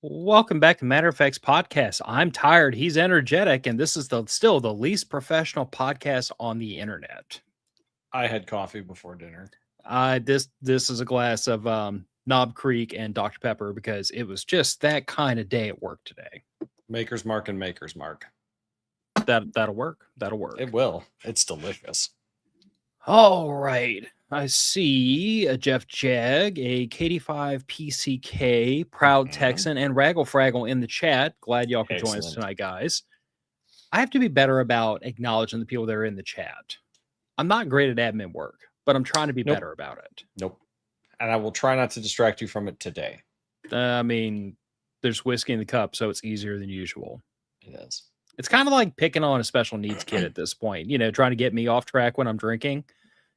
Welcome back to Matter of Facts podcast. I'm tired, he's energetic, and this is still the least professional podcast on the internet. I had coffee before dinner. This is a glass of Knob Creek and Dr. Pepper because it was just that kind of day at work today. Maker's Mark and Maker's Mark. That'll work. That'll work. It will. It's delicious. All right. I see a Jeff Jag, a KD5 PCK, Proud Texan, and Raggle Fraggle in the chat. Glad y'all could join us tonight, guys. I have to be better about acknowledging the people that are in the chat. I'm not great at admin work, but I'm trying to be better about it. Nope. And I will try not to distract you from it today. I mean, there's whiskey in the cup, so it's easier than usual. It is. It's kind of like picking on a special needs kid at this point, trying to get me off track when I'm drinking.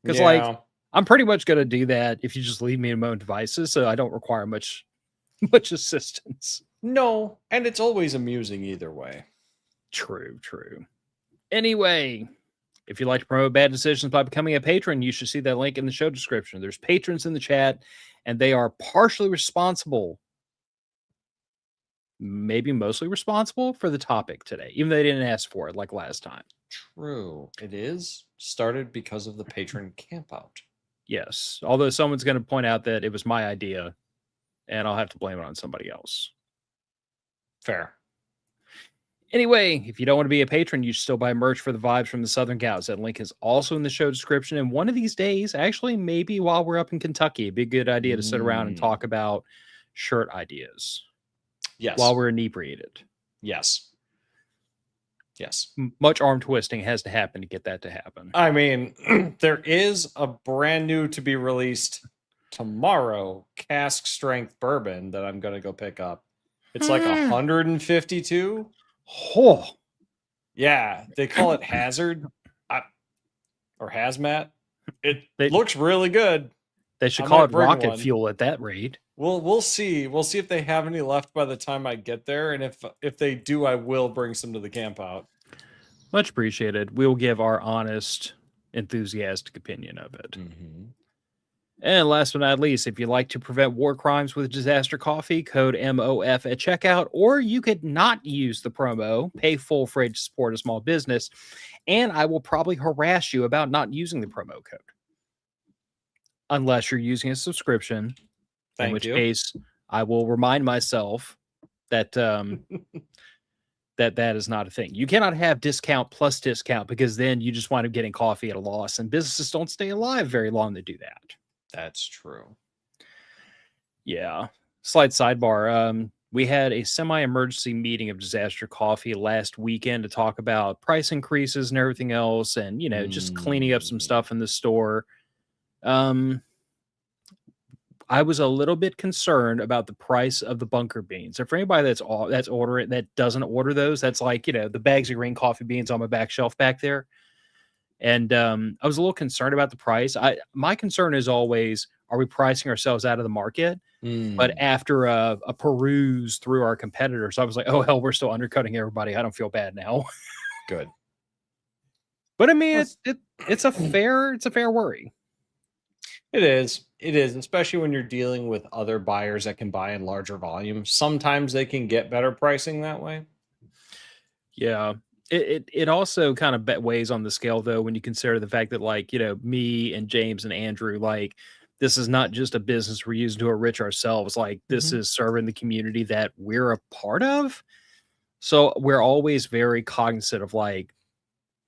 Because, I'm pretty much going to do that if you just leave me in my own devices, so I don't require much assistance. No, and it's always amusing either way. True. Anyway, if you'd like to promote bad decisions by becoming a patron, you should see that link in the show description. There's patrons in the chat, and they are partially responsible, maybe mostly responsible for the topic today, even though they didn't ask for it like last time. True. It is started because of the patron campout. Yes, although someone's going to point out that it was my idea, and I'll have to blame it on somebody else. Fair. Anyway, if you don't want to be a patron, you should still buy merch for the vibes from the Southern Gals. That link is also in the show description. And one of these days, actually, maybe while we're up in Kentucky, it'd be a good idea to sit around and talk about shirt ideas. Yes. While we're inebriated. Yes. Much arm twisting has to happen to get that to happen. I mean, there is a brand new to be released tomorrow cask strength bourbon that I'm going to go pick up. It's like 152. Oh. Yeah, they call it Hazard or Hazmat. It looks really good. They should call it rocket fuel at that rate. We'll see. We'll see if they have any left by the time I get there, and if they do, I will bring some to the camp out. Much appreciated. We'll give our honest, enthusiastic opinion of it. Mm-hmm. And last but not least, if you'd like to prevent war crimes with Disaster Coffee, code MOF at checkout, or you could not use the promo, pay full freight to support a small business, and I will probably harass you about not using the promo code. Unless you're using a subscription, in which case I will remind myself that that is not a thing. You cannot have discount plus discount because then you just wind up getting coffee at a loss, and businesses don't stay alive very long to do that. That's true. Yeah. Slight sidebar. We had a semi-emergency meeting of Disaster Coffee last weekend to talk about price increases and everything else, and just cleaning up some stuff in the store. I was a little bit concerned about the price of the bunker beans. So for anybody that's ordering that doesn't order those, that's like the bags of green coffee beans on my back shelf back there. And I was a little concerned about the price. My concern is always, are we pricing ourselves out of the market? But after a peruse through our competitors, I was like, oh hell, we're still undercutting everybody. I don't feel bad now. Good. But I mean, it's a fair worry. It is, especially when you're dealing with other buyers that can buy in larger volumes. Sometimes they can get better pricing that way. Yeah. It also kind of weighs on the scale, though, when you consider the fact that, me and James and Andrew, this is not just a business we're using to enrich ourselves. This is serving the community that we're a part of. So we're always very cognizant of,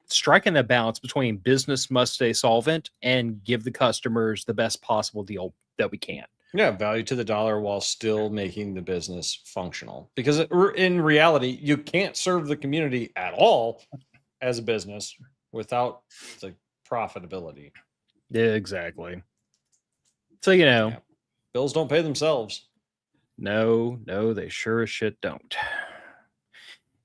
striking a balance between business must stay solvent and give the customers the best possible deal that we can. Yeah, value to the dollar while still making the business functional. Because in reality, you can't serve the community at all as a business without the profitability. Yeah, exactly. So, bills don't pay themselves. No, they sure as shit don't.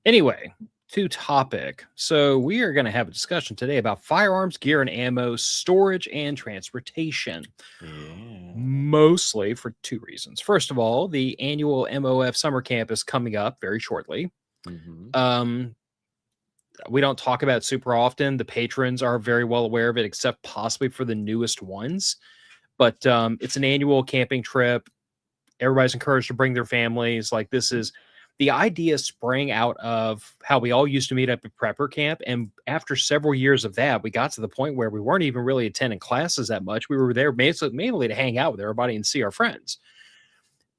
Anyway, to topic. So we are going to have a discussion today about firearms, gear, and ammo, storage, and transportation. Yeah. Mostly for two reasons. First of all, the annual MOF summer camp is coming up very shortly. Mm-hmm. We don't talk about it super often. The patrons are very well aware of it, except possibly for the newest ones. But it's an annual camping trip. Everybody's encouraged to bring their families. Like this is the idea sprang out of how we all used to meet up at prepper camp. And after several years of that, we got to the point where we weren't even really attending classes that much. We were there mainly to hang out with everybody and see our friends.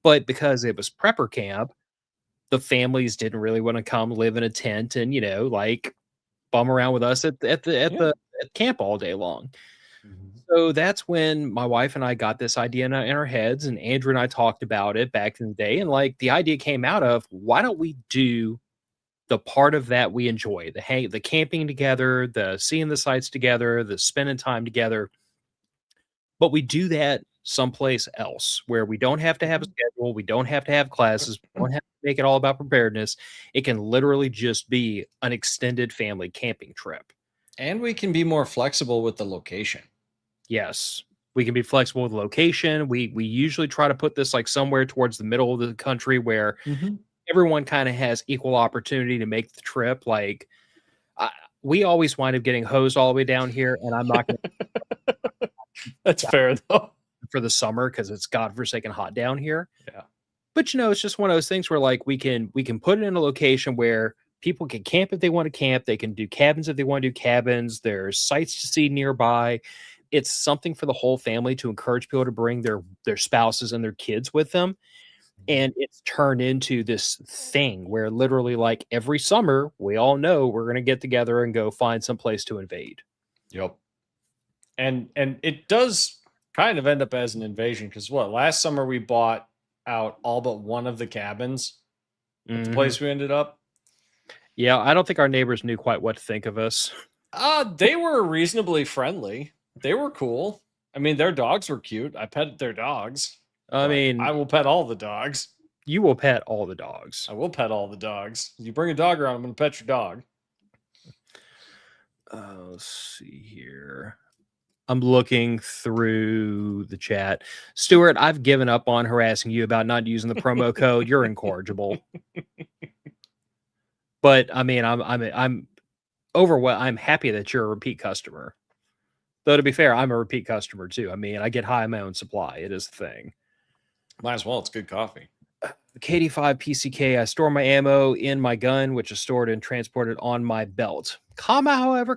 But because it was prepper camp, the families didn't really want to come live in a tent and, like bum around with us at camp all day long. So that's when my wife and I got this idea in our heads, and Andrew and I talked about it back in the day. And like the idea came out of, why don't we do the part of that we enjoy, the camping together, the seeing the sights together, the spending time together, but we do that someplace else where we don't have to have a schedule, we don't have to have classes, we don't have to make it all about preparedness. It can literally just be an extended family camping trip. And we can be more flexible with the location. Yes, we can be flexible with location. We usually try to put this like somewhere towards the middle of the country where everyone kind of has equal opportunity to make the trip. Like we always wind up getting hosed all the way down here, and I'm not going to. That's fair though. For the summer because it's godforsaken hot down here. Yeah, but it's just one of those things where like we can put it in a location where people can camp if they want to camp. They can do cabins if they want to do cabins. There's sites to see nearby. It's something for the whole family to encourage people to bring their spouses and their kids with them. And it's turned into this thing where literally like every summer we all know we're going to get together and go find some place to invade. Yep. And it does kind of end up as an invasion because last summer we bought out all but one of the cabins at the place we ended up. Yeah, I don't think our neighbors knew quite what to think of us. They were reasonably friendly. They were cool. I mean, their dogs were cute. I petted their dogs. I mean, I will pet all the dogs. You will pet all the dogs. I will pet all the dogs. You bring a dog around, I'm going to pet your dog. Let's see here. I'm looking through the chat. Stuart, I've given up on harassing you about not using the promo code. You're incorrigible. But I mean, I'm overwhelmed. I'm happy that you're a repeat customer. Though to be fair, I'm a repeat customer too. I mean, I get high on my own supply. It is the thing. Might as well. It's good coffee. KD5 PCK. I store my ammo in my gun, which is stored and transported on my belt. However,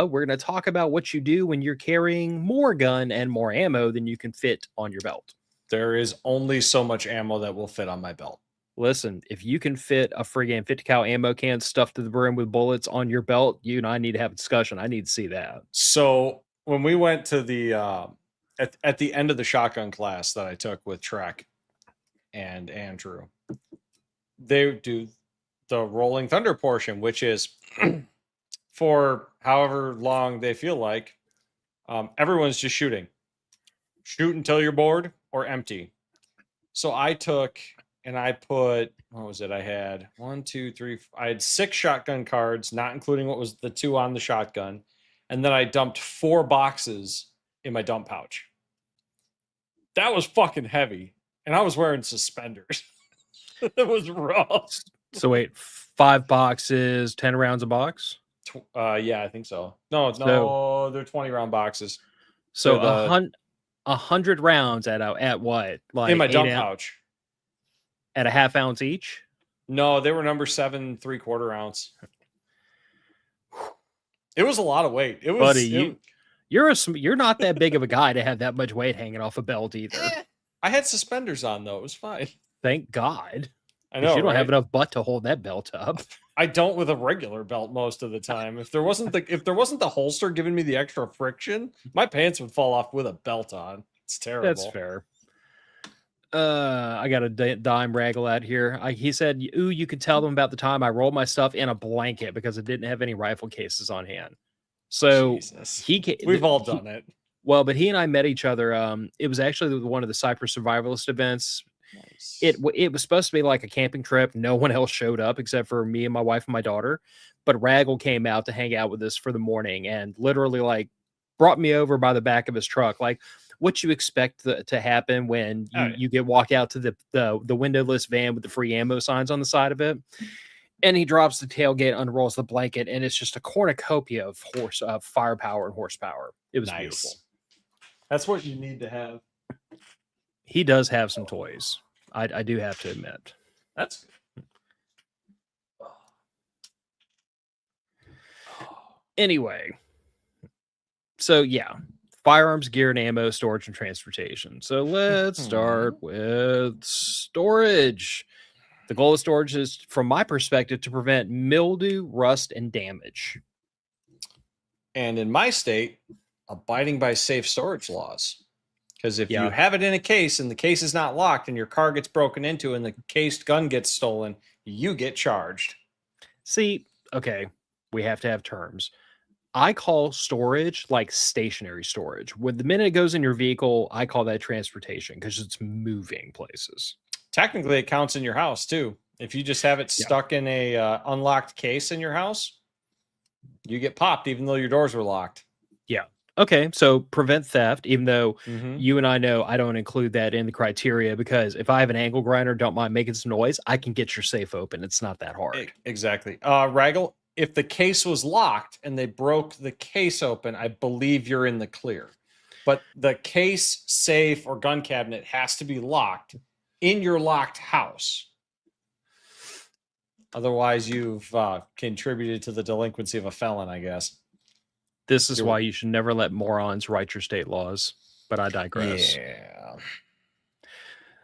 we're going to talk about what you do when you're carrying more gun and more ammo than you can fit on your belt. There is only so much ammo that will fit on my belt. Listen, if you can fit a friggin' 50 cal ammo can stuffed to the brim with bullets on your belt, you and I need to have a discussion. I need to see that. So when we went to the at the end of the shotgun class that I took with Trek and Andrew, they do the Rolling Thunder portion, which is for however long they feel like. Everyone's just shooting. Shoot until you're bored or empty. So I took and I put, what was it? I had 1, 2, 3. I had 6 shotgun cards, not including what was the 2 on the shotgun. And then I dumped 4 boxes in my dump pouch. That was fucking heavy. And I was wearing suspenders. It was rough. So wait, 5 boxes, 10 rounds a box? Yeah, I think so. No, they're 20 round boxes. So 100 rounds at what? Like in my dump pouch. At a half ounce each? No, they were number 7 3/4 ounce. It was a lot of weight. It was, buddy, you're not that big of a guy to have that much weight hanging off a belt either. I had suspenders on though. It was fine. Thank God. I know you don't have enough butt to hold that belt up. I don't with a regular belt most of the time. If there wasn't the holster giving me the extra friction, my pants would fall off with a belt on. It's terrible. That's fair. I got a dime raggle out here. He said, "Ooh, you could tell them about the time I rolled my stuff in a blanket because it didn't have any rifle cases on hand." So Jesus. We've all done it. Well, but he and I met each other. It was actually one of the Cypress Survivalist events. Nice. It was supposed to be like a camping trip. No one else showed up except for me and my wife and my daughter. But Raggle came out to hang out with us for the morning and literally like brought me over by the back of his truck. Like what you expect to happen when you get walk out to the windowless van with the free ammo signs on the side of it. And he drops the tailgate, unrolls the blanket, and it's just a cornucopia of firepower and horsepower. It was beautiful. That's what you need to have. He does have some toys. I do have to admit. That's Anyway, so yeah, firearms, gear, and ammo, storage, and transportation. So let's start with storage. The goal of storage is, from my perspective, to prevent mildew, rust, and damage. And in my state, abiding by safe storage laws. Because if you Yeah. have it in a case and the case is not locked and your car gets broken into and the cased gun gets stolen, you get charged. See, okay, we have to have terms. I call storage like stationary storage. With the minute it goes in your vehicle, I call that transportation because it's moving places. Technically, it counts in your house too. If you just have it Yeah. stuck in a unlocked case in your house, you get popped even though your doors were locked. Yeah. Okay, so prevent theft, even though Mhm. you and I know I don't include that in the criteria, because if I have an angle grinder, don't mind making some noise, I can get your safe open. It's not that hard. Exactly. Raggle, if the case was locked and they broke the case open, I believe you're in the clear. But the case, safe, or gun cabinet has to be locked in your locked house. Otherwise, you've contributed to the delinquency of a felon, I guess. This is why you should never let morons write your state laws. But I digress. Yeah.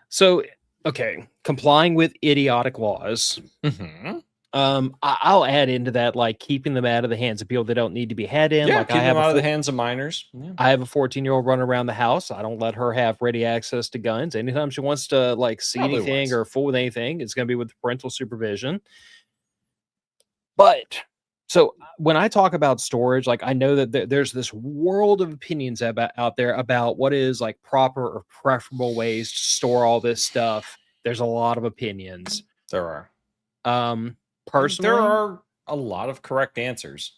So, okay, complying with idiotic laws. Mm-hmm. I'll add into that, like, keeping them out of the hands of people that don't need to be had in. Yeah, like, keep them out of the hands of minors. Yeah. I have a 14-year-old running around the house. I don't let her have ready access to guns. Anytime she wants to, like, see Probably anything once. or fool with anything, it's going to be with parental supervision. But so when I talk about storage, like, I know that there's this world of opinions out there about what is like proper or preferable ways to store all this stuff. There's a lot of opinions. There are. Personally, there are a lot of correct answers.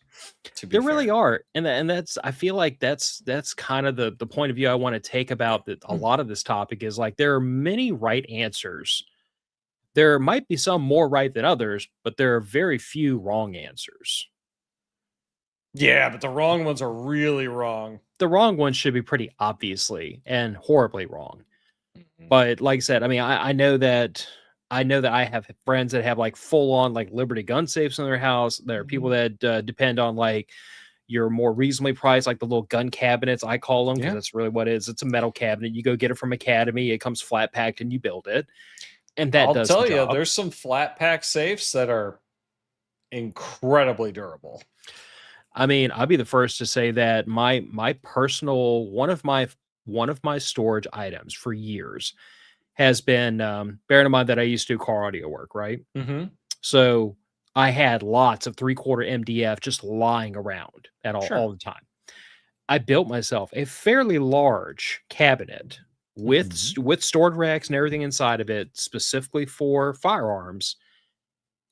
There really are, and that's, I feel like that's kind of the point of view I want to take about a lot of this topic, is like there are many right answers. There might be some more right than others, but there are very few wrong answers. Yeah, but the wrong ones are really wrong. The wrong ones should be pretty obviously and horribly wrong. But like I said, I mean, I know that I have friends that have like full on like Liberty gun safes in their house. There are people that depend on like your more reasonably priced, like the little gun cabinets, I call them, because that's really what it is. It's a metal cabinet. You go get it from Academy. It comes flat packed and you build it. And that does the job. There's some flat pack safes that are incredibly durable. I mean, I'll be the first to say that my personal one of my storage items for years has been, bearing in mind that I used to do car audio work, right? Mm-hmm. So I had lots of 3/4 MDF just lying around at all the time. I built myself a fairly large cabinet with storage racks and everything inside of it, specifically for firearms.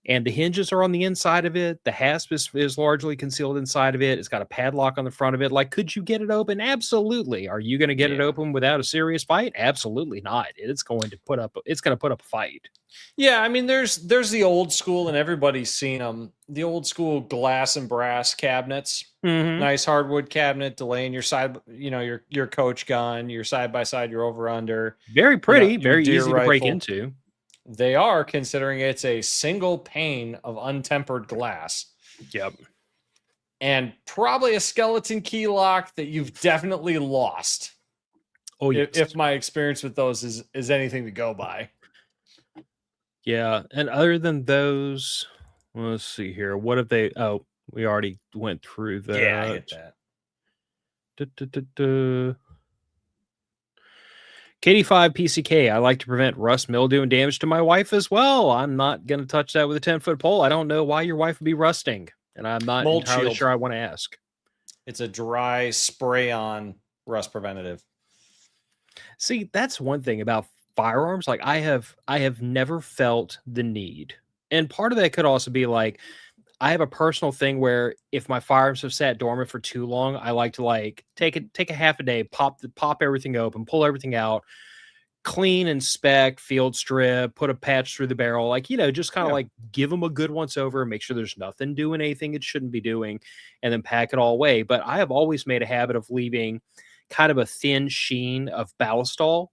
And the hinges are on the inside of it. The hasp is largely concealed inside of it. It's got a padlock on the front of it. Like, could you get it open? Absolutely. Are you going to get it open without a serious fight? Absolutely not. It's going to put up a fight. Yeah, I mean, there's the old school, and everybody's seen them. The old school glass and brass cabinets, nice hardwood cabinet, delaying your side, your coach gun, your side by side, your over under. Very pretty, very easy to break into. They are, considering it's a single pane of untempered glass. Yep. And probably a skeleton key lock that you've definitely lost. Oh, yes. If my experience with those is anything to go by. Yeah. And other than those, let's see here. What have they? Oh, we already went through that. Yeah, I hit that. KD5 PCK. I like to prevent rust, mildew, and damage to my wife as well. I'm not going to touch that with a 10-foot pole. I don't know why your wife would be rusting, and I'm not entirely sure I want to ask. It's a dry spray-on rust preventative. See, that's one thing about firearms. Like, I have never felt the need, and part of that could also be like, I have a personal thing where if my firearms have sat dormant for too long, I like to like take a half a day, pop everything open, pull everything out, clean, inspect, field strip, put a patch through the barrel, like, just kind of like give them a good once over, make sure there's nothing doing anything it shouldn't be doing, and then pack it all away. But I have always made a habit of leaving kind of a thin sheen of ballistol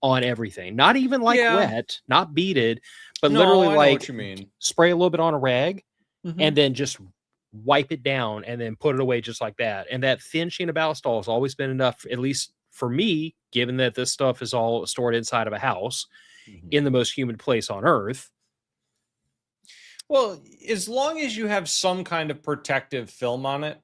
on everything. Not even like Yeah. wet, not beaded, but literally No, I know like what you mean. spray a little bit on a rag Mhm. and then just wipe it down and then put it away just like that. And that thin sheet of ballistol has always been enough, at least for me, given that this stuff is all stored inside of a house in the most humid place on earth. Well, as long as you have some kind of protective film on it,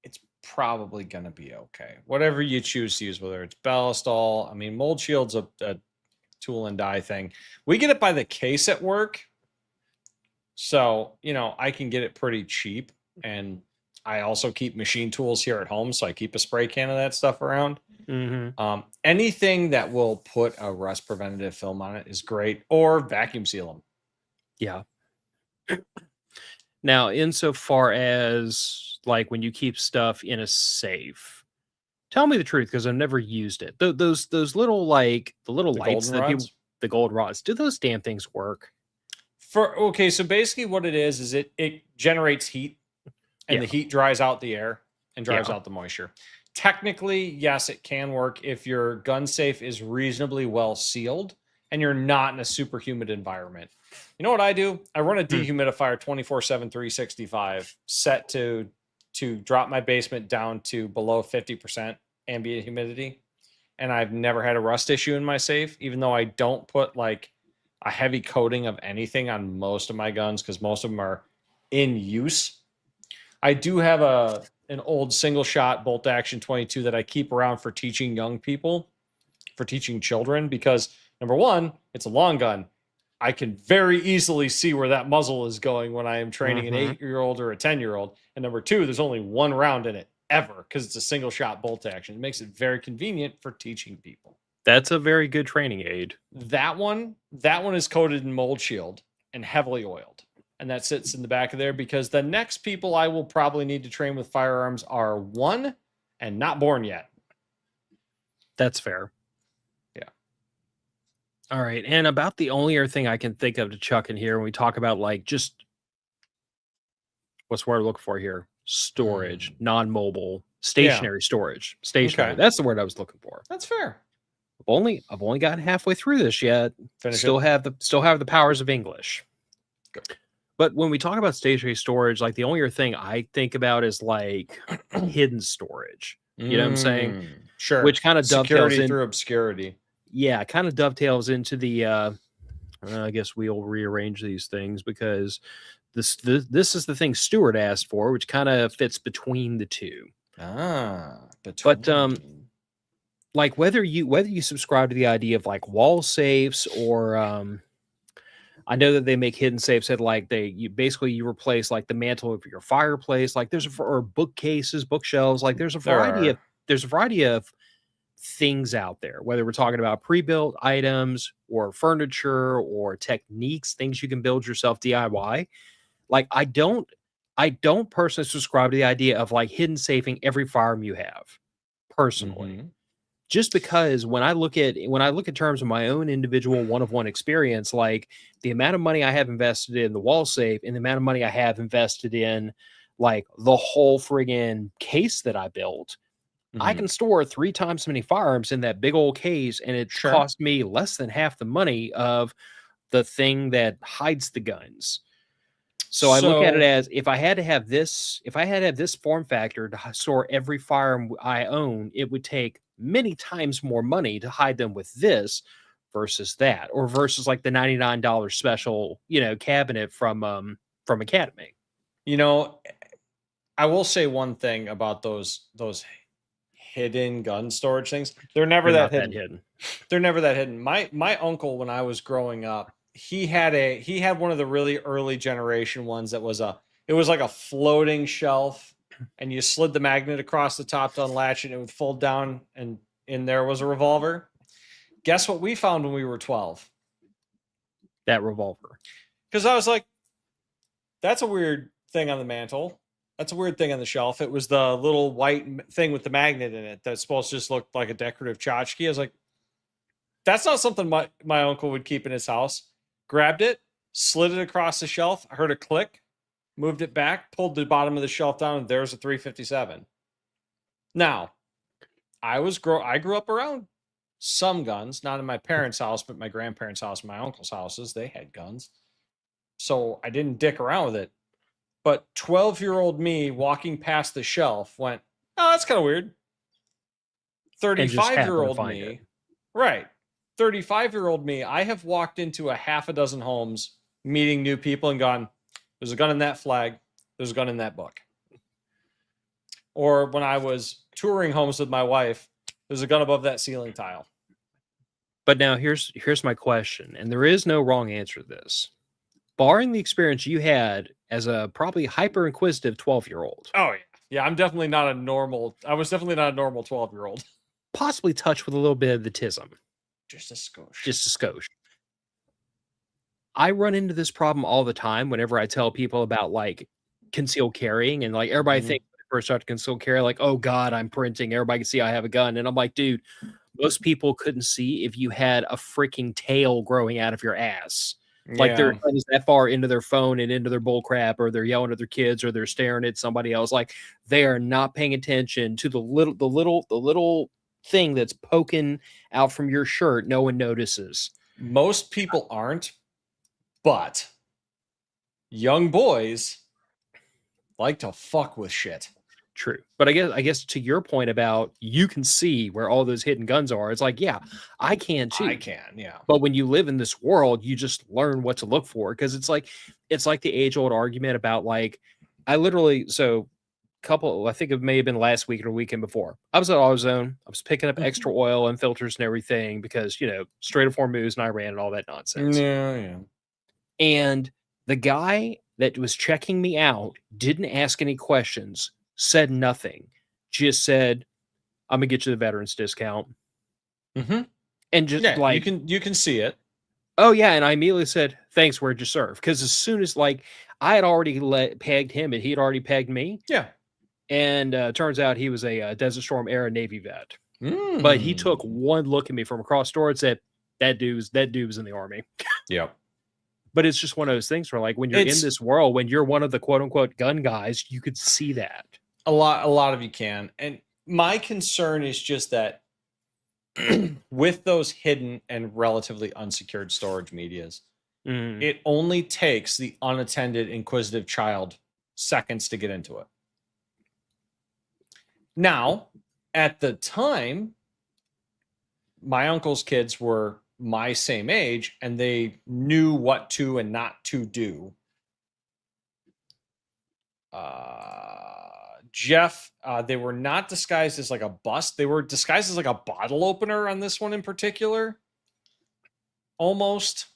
it's probably going to be okay. Whatever you choose to use, whether it's ballistol, I mean, mold shield's a tool and die thing. We get it by the case at work. So, I can get it pretty cheap. And I also keep machine tools here at home. So I keep a spray can of that stuff around. Anything that will put a rust preventative film on it is great, or vacuum seal them. Yeah. Now, insofar as like when you keep stuff in a safe, tell me the truth because I've never used it. Those little like the little The lights golden that people, rods? the gold rods, do those damn things work? Okay, so basically what it is it generates heat, and Yeah. the heat dries out the air and drives Yeah. out the moisture. Technically, yes, it can work if your gun safe is reasonably well sealed and you're not in a super humid environment. You know what I do? I run a dehumidifier 24/7 365 set to drop my basement down to below 50% ambient humidity, and I've never had a rust issue in my safe, even though I don't put like a heavy coating of anything on most of my guns because most of them are in use. I do have an old single shot bolt action 22 that I keep around for teaching young people, for teaching children, because number one, it's a long gun. I can very easily see where that muzzle is going when I am training an 8-year-old or a 10-year-old. And number two, there's only one round in it ever because it's a single shot bolt action. It makes it very convenient for teaching people. That's a very good training aid. That one is coated in mold shield and heavily oiled. And that sits in the back of there because the next people I will probably need to train with firearms are 1 and not born yet. That's fair. Yeah. All right. And about the only other thing I can think of to chuck in here when we talk about like just what's the word I look for here? Storage, non-mobile, stationary storage. Stationary. Okay. That's the word I was looking for. That's fair. I've only gotten halfway through this yet. Still have the powers of English. Good. But when we talk about stationary storage, like the only other thing I think about is like hidden storage. You know what I'm saying? Sure. Which kind of dovetails in through obscurity. Yeah, kind of dovetails into the I guess we'll rearrange these things because this is the thing Stuart asked for, which kind of fits between the two. But like whether you subscribe to the idea of like wall safes or I know that they make hidden safes that like you replace like the mantle of your fireplace, like or bookcases, bookshelves, like there's a variety of things out there, whether we're talking about pre-built items or furniture or techniques, things you can build yourself DIY. Like I don't personally subscribe to the idea of like hidden safing every firearm you have personally. Just because when I look in terms of my own individual one-of-one experience, like the amount of money I have invested in the wall safe and the amount of money I have invested in like the whole friggin' case that I built, I can store 3 times as many firearms in that big old case, and it cost me less than half the money of the thing that hides the guns. So I look at it as if I had to have this form factor to store every firearm I own, it would take many times more money to hide them with this versus that, or versus like the $99 special, cabinet from Academy. I will say one thing about those hidden gun storage things. They're never that hidden. They're never that hidden. My uncle, when I was growing up, he had one of the really early generation ones that was like a floating shelf, and you slid the magnet across the top to unlatch it, and it would fold down, and in there was a revolver. Guess what we found when we were 12? That revolver. Because I was like, that's a weird thing on the mantle. That's a weird thing on the shelf. It was the little white thing with the magnet in it that's supposed to just look like a decorative tchotchke. I was like, that's not something my uncle would keep in his house. Grabbed it, slid it across the shelf. I heard a click, moved it back, pulled the bottom of the shelf down, and there's a 357. Now, I grew up around some guns, not in my parents' house, but my grandparents' house, my uncle's houses, they had guns. So I didn't dick around with it. But 12-year-old me walking past the shelf went, oh, that's kind of weird. And just happen to 35-year-old find it. me, right. 35-year-old me, I have walked into a half a dozen homes, meeting new people and gone, there's a gun in that flag, there's a gun in that book. Or when I was touring homes with my wife, there's a gun above that ceiling tile. But now here's my question, and there is no wrong answer to this. Barring the experience you had as a probably hyper inquisitive 12-year-old. Oh yeah. Yeah, I was definitely not a normal 12-year-old. Possibly touched with a little bit of the tism. Just a skosh. Just a skosh. I run into this problem all the time whenever I tell people about like concealed carrying, and like everybody thinks when they first start to concealed carry, like, oh God, I'm printing. Everybody can see I have a gun. And I'm like, dude, most people couldn't see if you had a freaking tail growing out of your ass. Like they're that far into their phone and into their bull crap, or they're yelling at their kids, or they're staring at somebody else. Like they are not paying attention to the little thing that's poking out from your shirt. No one notices. Most people aren't, but young boys like to fuck with shit. True. But I guess to your point about you can see where all those hidden guns are, it's like, yeah, I can too. I can, yeah. But when you live in this world, you just learn what to look for, because it's like the age-old argument about like, I think it may have been last week or weekend before. I was at AutoZone. I was picking up extra oil and filters and everything because, Strait of Hormuz and Iran and all that nonsense. Yeah. And the guy that was checking me out didn't ask any questions, said nothing, just said, I'm gonna get you the veterans discount. And just like you can see it. Oh yeah, and I immediately said, thanks, where'd you serve? Because as soon as like I had already pegged him and he had already pegged me. Yeah. And turns out he was a Desert Storm era Navy vet. But he took one look at me from across the store and said, that dude was in the Army. Yep. But it's just one of those things where like when you're in this world, when you're one of the quote unquote gun guys, you could see that. A lot of you can. And my concern is just that with those hidden and relatively unsecured storage medias, it only takes the unattended inquisitive child seconds to get into it. Now, at the time, my uncle's kids were my same age, and they knew what to and not to do. Jeff, they were not disguised as like a bust. They were disguised as like a bottle opener on this one in particular. Almost.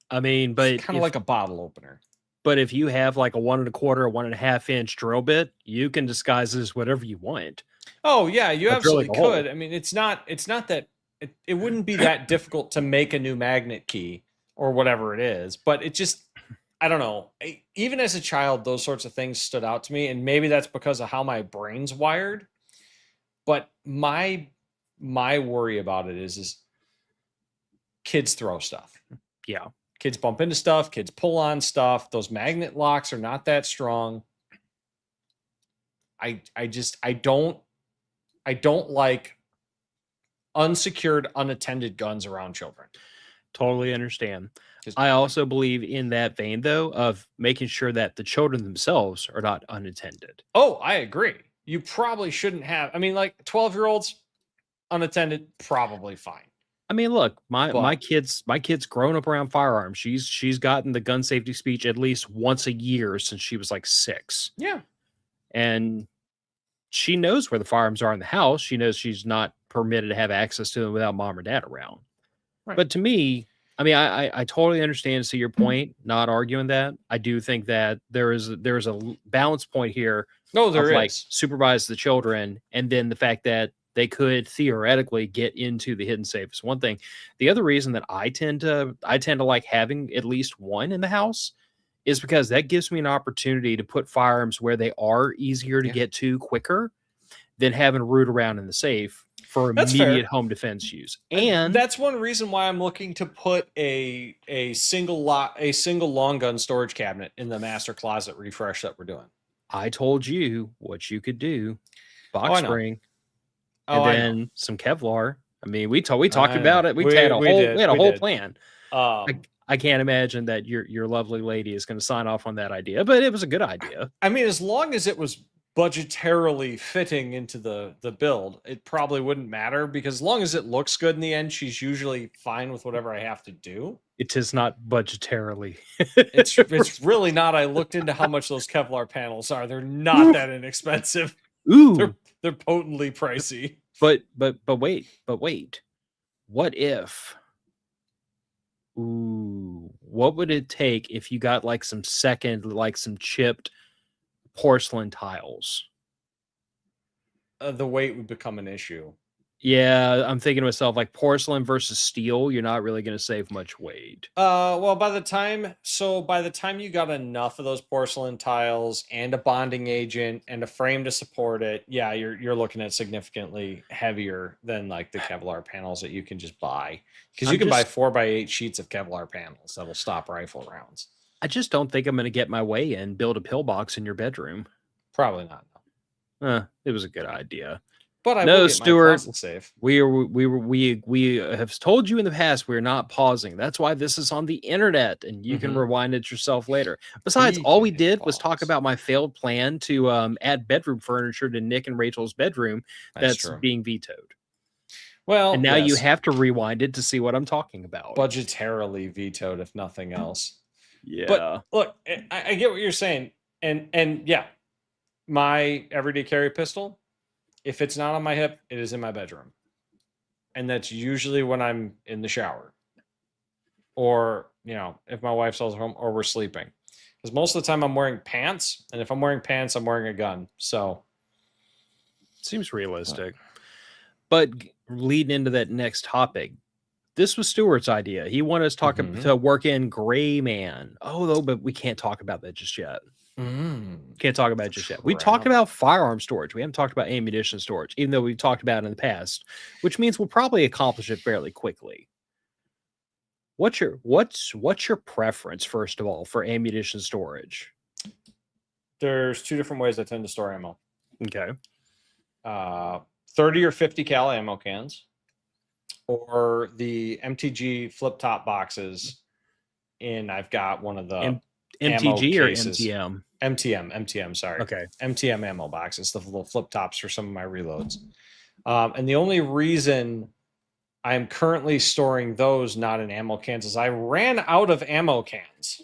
I mean, but kind of like a bottle opener. But if you have like a 1 1/4 or 1.5 inch drill bit, you can disguise it as whatever you want. Oh yeah, you absolutely could. I mean, it's not that it wouldn't be that difficult to make a new magnet key or whatever it is, but it just, I don't know. Even as a child, those sorts of things stood out to me, and maybe that's because of how my brain's wired. But my worry about it is kids throw stuff. Yeah. Kids bump into stuff, kids pull on stuff. Those magnet locks are not that strong. I don't like unsecured, unattended guns around children. Totally understand. I also believe in that vein, though, of making sure that the children themselves are not unattended. Oh, I agree. You probably shouldn't have. I mean, like 12-year-olds unattended, probably fine. I mean, look, my kid's grown up around firearms. She's gotten the gun safety speech at least once a year since she was like 6. Yeah. And she knows where the firearms are in the house. She knows she's not permitted to have access to them without mom or dad around. Right. But to me, I mean, I totally understand and see your point, not arguing that. I do think that there is a balance point here. No, there is. Like supervise the children, and then the fact that they could theoretically get into the hidden safe is one thing. The other reason that I tend to like having at least one in the house is because that gives me an opportunity to put firearms where they are easier to get to quicker than having to root around in the safe for immediate home defense use. And that's one reason why I'm looking to put a single long gun storage cabinet in the master closet refresh that we're doing. I told you what you could do. Box spring. And then some Kevlar I mean, we talked about it. We had a whole plan. I can't imagine that your lovely lady is going to sign off on that idea, but it was a good idea. I mean, as long as it was budgetarily fitting into the build, it probably wouldn't matter, because as long as it looks good in the end, she's usually fine with whatever I have to do. It is not budgetarily. It's really not. I looked into how much those Kevlar panels are. They're not that inexpensive. Ooh, they're potently pricey. But wait. What if? Ooh, what would it take if you got like some chipped porcelain tiles? The weight would become an issue. Yeah, I'm thinking to myself, like porcelain versus steel, you're not really going to save much weight. Well, by the time you got enough of those porcelain tiles and a bonding agent and a frame to support it, yeah, you're looking at significantly heavier than like the Kevlar panels that you can just buy, because you can buy 4x8 sheets of Kevlar panels that'll stop rifle rounds. I just don't think I'm going to get my way in, build a pillbox in your bedroom. Probably not. No. It was a good idea. But I will get Stuart, my safe. we have told you in the past we're not pausing. That's why this is on the internet, and you can rewind it yourself later. Besides, all we did was talk about my failed plan to add bedroom furniture to Nick and Rachel's bedroom. That's being vetoed. Well, and now you have to rewind it to see what I'm talking about. Budgetarily vetoed, if nothing else. Yeah. But look, I get what you're saying, and yeah, my everyday carry pistol, if it's not on my hip, it is in my bedroom. And that's usually when I'm in the shower. Or, if my wife's also home or we're sleeping. Because most of the time I'm wearing pants. And if I'm wearing pants, I'm wearing a gun. So. Seems realistic. But leading into that next topic, this was Stuart's idea. He wanted us to work in Gray Man. But we can't talk about that just yet. Can't talk about it just yet. We talked about firearm storage. We haven't talked about ammunition storage, even though we've talked about it in the past, which means we'll probably accomplish it fairly quickly. What's your preference, first of all, for ammunition storage? There's two different ways I tend to store ammo. Okay. 30 or 50 cal ammo cans, or the MTG flip top boxes. I've got one of the MTG or MTM? MTM, sorry. Okay. MTM ammo boxes, the little flip tops for some of my reloads. And the only reason I'm currently storing those not in ammo cans is I ran out of ammo cans.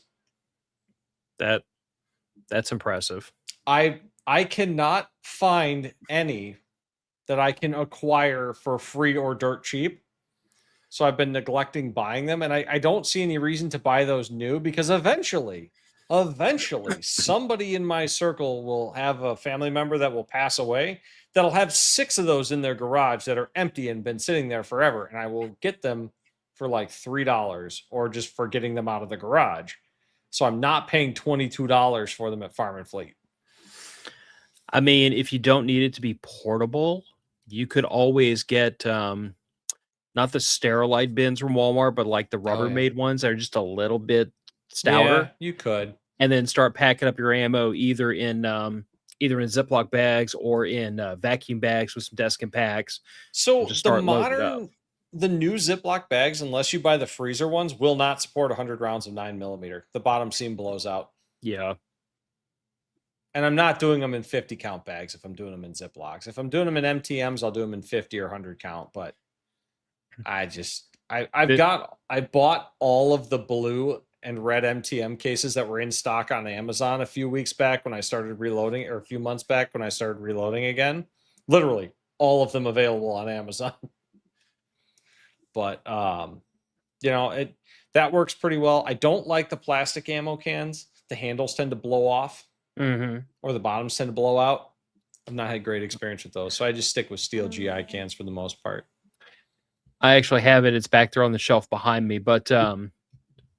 That's impressive. I cannot find any that I can acquire for free or dirt cheap. So I've been neglecting buying them, and I don't see any reason to buy those new, because eventually somebody in my circle will have a family member that will pass away that'll have 6 of those in their garage that are empty and been sitting there forever, and I will get them for like $3 or just for getting them out of the garage. So I'm not paying $22 for them at Farm and Fleet. I mean, if you don't need it to be portable, you could always get not the Sterilite bins from Walmart, but like the Rubbermaid ones that are just a little bit stouter. Yeah, you could. And then start packing up your ammo either in Ziploc bags or in vacuum bags with some desk and packs. So the new Ziploc bags, unless you buy the freezer ones, will not support 100 rounds of 9mm. The bottom seam blows out. Yeah. And I'm not doing them in 50 count bags if I'm doing them in Ziplocs. If I'm doing them in MTMs, I'll do them in 50 or 100 count. But I bought all of the blue and red MTM cases that were in stock on Amazon a few weeks back when I started reloading, or a few months back when I started reloading again. Literally all of them available on Amazon. But that works pretty well. I don't like the plastic ammo cans. The handles tend to blow off, or the bottoms tend to blow out. I've not had great experience with those, so I just stick with steel GI cans for the most part. I actually have it. It's back there on the shelf behind me. But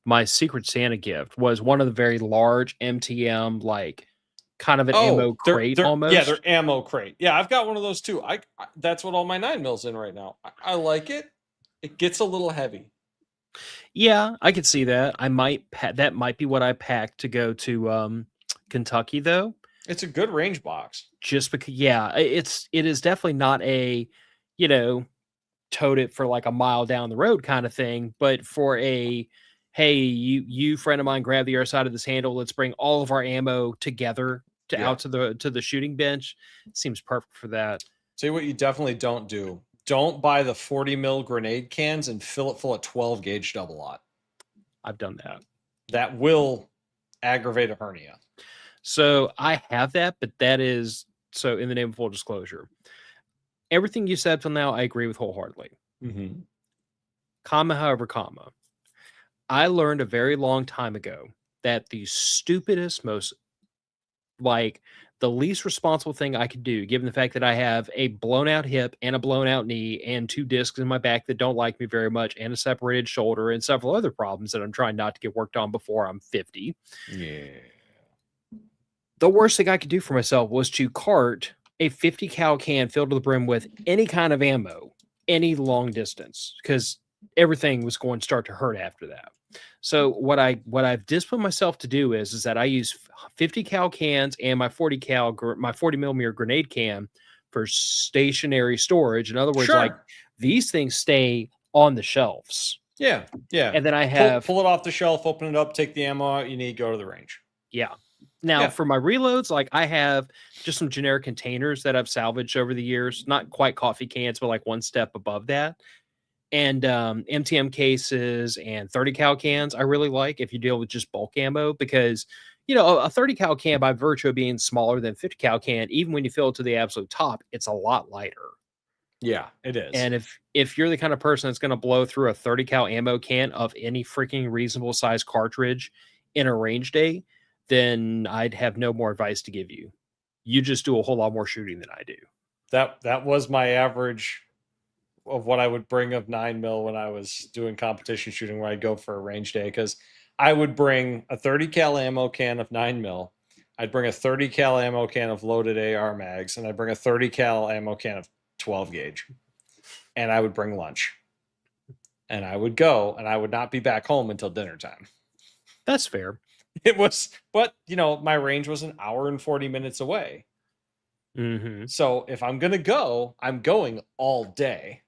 my Secret Santa gift was one of the very large MTM, like kind of an ammo crate almost. Yeah, they're ammo crate. Yeah, I've got one of those too. That's what all my 9mm in right now. I like it. It gets a little heavy. Yeah, I could see that. That might be what I packed to go to Kentucky, though. It's a good range box. Just because, it is definitely not a, towed it for like a mile down the road kind of thing. But for a, hey, you friend of mine, grab the other side of this handle. Let's bring all of our ammo together to Yeah. out to the shooting bench. Seems perfect for that. Tell you what you definitely don't do. Don't buy the 40 mil grenade cans and fill it full of 12 gauge double aught. I've done that. That will aggravate a hernia. So I have that, but that is so in the name of full disclosure. Everything you said till now, I agree with wholeheartedly. Mm-hmm. However, I learned a very long time ago that the stupidest, most like the least responsible thing I could do, given the fact that I have a blown out hip and a blown out knee and 2 discs in my back that don't like me very much and a separated shoulder and several other problems that I'm trying not to get worked on before I'm 50. Yeah. The worst thing I could do for myself was to cart a 50 cal can filled to the brim with any kind of ammo, any long distance, because everything was going to start to hurt after that. So what I've disciplined myself to do is that I use 50 cal cans and my 40 millimeter grenade can for stationary storage. In other words, like these things stay on the shelves. Yeah. And then I have pull it off the shelf, open it up, take the ammo out you need, go to the range. Yeah. Now for my reloads, like I have just some generic containers that I've salvaged over the years, not quite coffee cans, but like one step above that. And MTM cases and 30 cal cans I really like if you deal with just bulk ammo, because a 30 cal can, by virtue of being smaller than 50 cal can, even when you fill it to the absolute top, it's a lot lighter. Yeah, it is. And if you're the kind of person that's going to blow through a 30 cal ammo can of any freaking reasonable size cartridge in a range day, then I'd have no more advice to give you. You just do a whole lot more shooting than I do. That was my average of what I would bring of 9mm when I was doing competition shooting, where I'd go for a range day, because I would bring a 30 cal ammo can of 9mm. I'd bring a 30 cal ammo can of loaded AR mags, and I'd bring a 30 cal ammo can of 12 gauge. And I would bring lunch. And I would go, and I would not be back home until dinner time. That's fair. It was, but my range was an hour and 40 minutes away. Mm-hmm. So if I'm going to go, I'm going all day.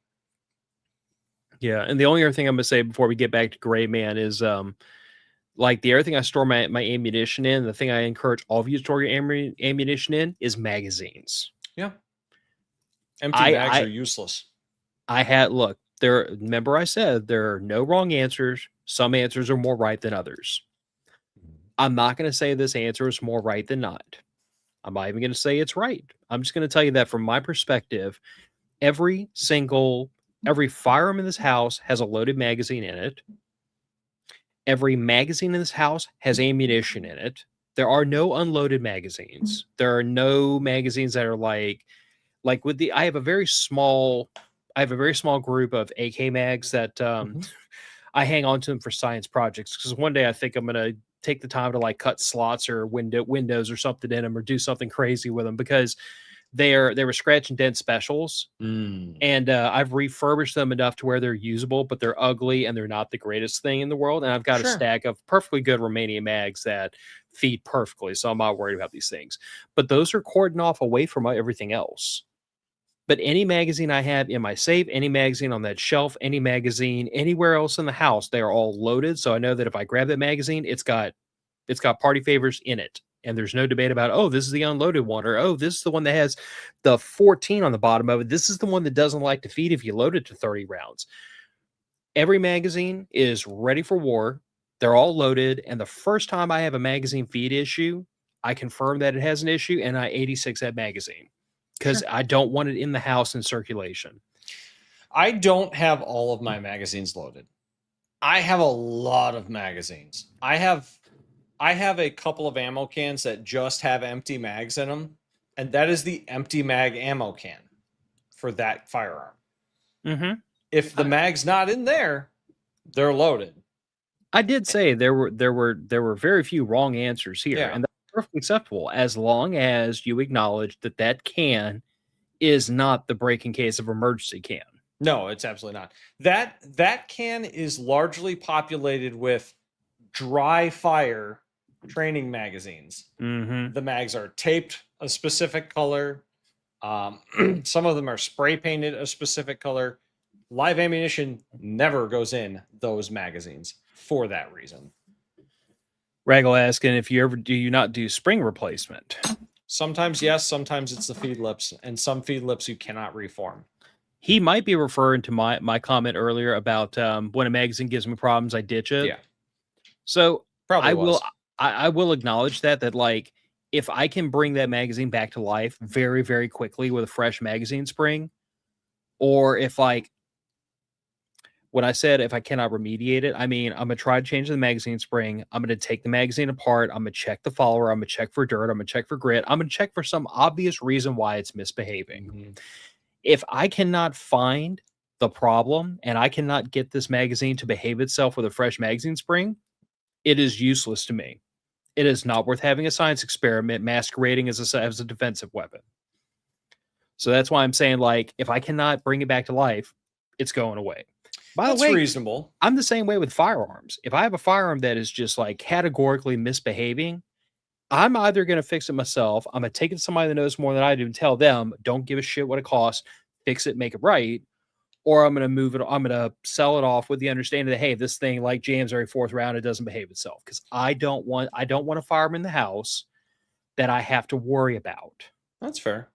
Yeah. And the only other thing I'm going to say before we get back to Gray Man is, like the other thing I store my ammunition in, the thing I encourage all of you to store your ammunition in is magazines. Yeah. Empty mags are useless. Remember I said there are no wrong answers. Some answers are more right than others. I'm not going to say this answer is more right than not. I'm not even going to say it's right. I'm just going to tell you that from my perspective, every firearm in this house has a loaded magazine in it. Every magazine in this house has ammunition in it. There are no unloaded magazines. There are no magazines that are like with I have a very small group of AK mags that I hang on to them for science projects, because one day I think I'm going to take the time to like cut slots or windows or something in them, or do something crazy with them, because they were scratch and dent specials. And I've refurbished them enough to where they're usable, but they're ugly and they're not the greatest thing in the world. And I've got a stack of perfectly good Romanian mags that feed perfectly, so I'm not worried about these things. But those are cordoned off away from everything else. But any magazine I have in my safe, any magazine on that shelf, any magazine anywhere else in the house, they are all loaded. So I know that if I grab that magazine, it's got party favors in it. And there's no debate about, oh, this is the unloaded one, or, oh, this is the one that has the 14 on the bottom of it. This is the one that doesn't like to feed if you load it to 30 rounds. Every magazine is ready for war. They're all loaded. And the first time I have a magazine feed issue, I confirm that it has an issue, and I 86 that magazine, because I don't want it in the house in circulation. I don't have all of my magazines loaded. I have a lot of magazines. I have a couple of ammo cans that just have empty mags in them, and that is the empty mag ammo can for that firearm. Mm-hmm. If the mag's not in there, they're loaded. I did say there were very few wrong answers here, and that's perfectly acceptable as long as you acknowledge that can is not the break-in case of emergency can. No, it's absolutely not. That can is largely populated with dry fire training magazines. Mm-hmm. The mags are taped a specific color. Some of them are spray painted a specific color. live ammunition never goes in those magazines for that reason. Raggle asking if you ever do you not do spring replacement? Sometimes yes, sometimes it's the feed lips, and some feed lips you cannot reform. He might be referring to my comment earlier about when a magazine gives me problems, I ditch it. Yeah, So probably I was. I will acknowledge that like if I can bring that magazine back to life very, very quickly with a fresh magazine spring, or if like when I said if I cannot remediate it, I mean I'm gonna try to change the magazine spring. I'm gonna take the magazine apart. I'm gonna check the follower. I'm gonna check for dirt. I'm gonna check for grit. I'm gonna check for some obvious reason why it's misbehaving. Mm-hmm. If I cannot find the problem and I cannot get this magazine to behave itself with a fresh magazine spring, it is useless to me. It is not worth having a science experiment masquerading as a defensive weapon. So that's why I'm saying, like, if I cannot bring it back to life, it's going away. By That's the way, reasonable. I'm the same way with firearms. If I have a firearm that is just like categorically misbehaving, I'm either going to fix it myself. I'm going to take it to somebody that knows more than I do and tell them, don't give a shit what it costs, fix it, make it right. Or I'm going to move it. I'm going to sell it off with the understanding that, hey, this thing, like James, every fourth round, it doesn't behave itself. Because I don't want a firearm in the house that I have to worry about. That's fair.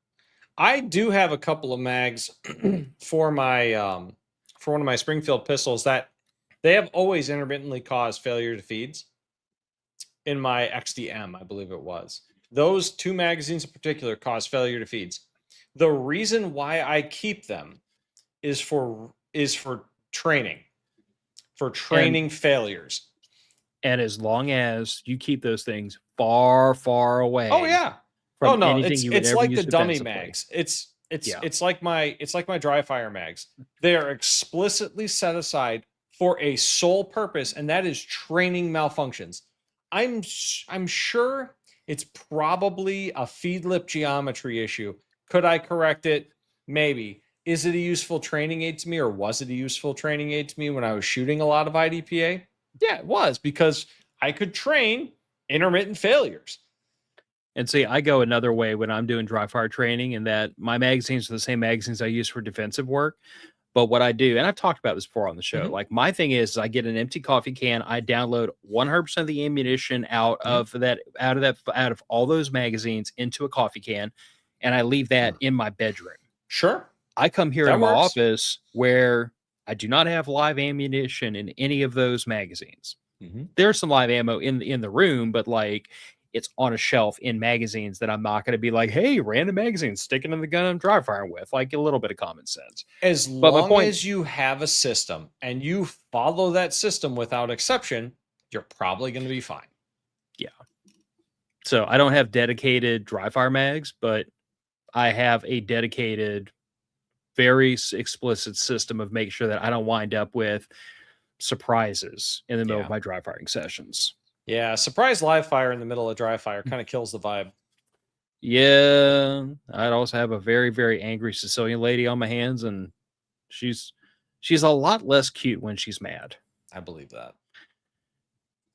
I do have a couple of mags for my for one of my Springfield pistols that they have always intermittently caused failure to feeds. In my XDM, I believe it was. Those two magazines in particular cause failure to feeds. The reason why I keep them is for training. For training failures. And as long as you keep those things far, far away. Oh yeah. From no, anything you would it's ever like use the dummy defensively. mags. It's like my dry fire mags. They are explicitly set aside for a sole purpose, and that is training malfunctions. I'm sure it's probably a feed lip geometry issue. Could I correct it? Maybe. Is it a useful training aid to me, or was it a useful training aid to me when I was shooting a lot of IDPA? Yeah, it was, because I could train intermittent failures. And see, I go another way when I'm doing dry fire training, in that my magazines are the same magazines I use for defensive work. But what I do, and I've talked about this before on the show, like my thing is I get an empty coffee can, I download 100% of the ammunition out of all those magazines into a coffee can, and I leave that in my bedroom. Sure. I come here in my office where I do not have live ammunition in any of those magazines. There's some live ammo in the room, but like it's on a shelf in magazines that I'm not going to be like, hey, random magazine sticking in the gun I'm dry firing with. Like a little bit of common sense. As long as you have a system and you follow that system without exception, you're probably going to be fine. Yeah. So I don't have dedicated dry fire mags, but I have a dedicated, very explicit system of making sure that I don't wind up with surprises in the middle of my dry firing sessions. Yeah, surprise live fire in the middle of dry fire kind of kills the vibe. Yeah, I'd also have a very, very angry Sicilian lady on my hands, and she's a lot less cute when she's mad. I believe that.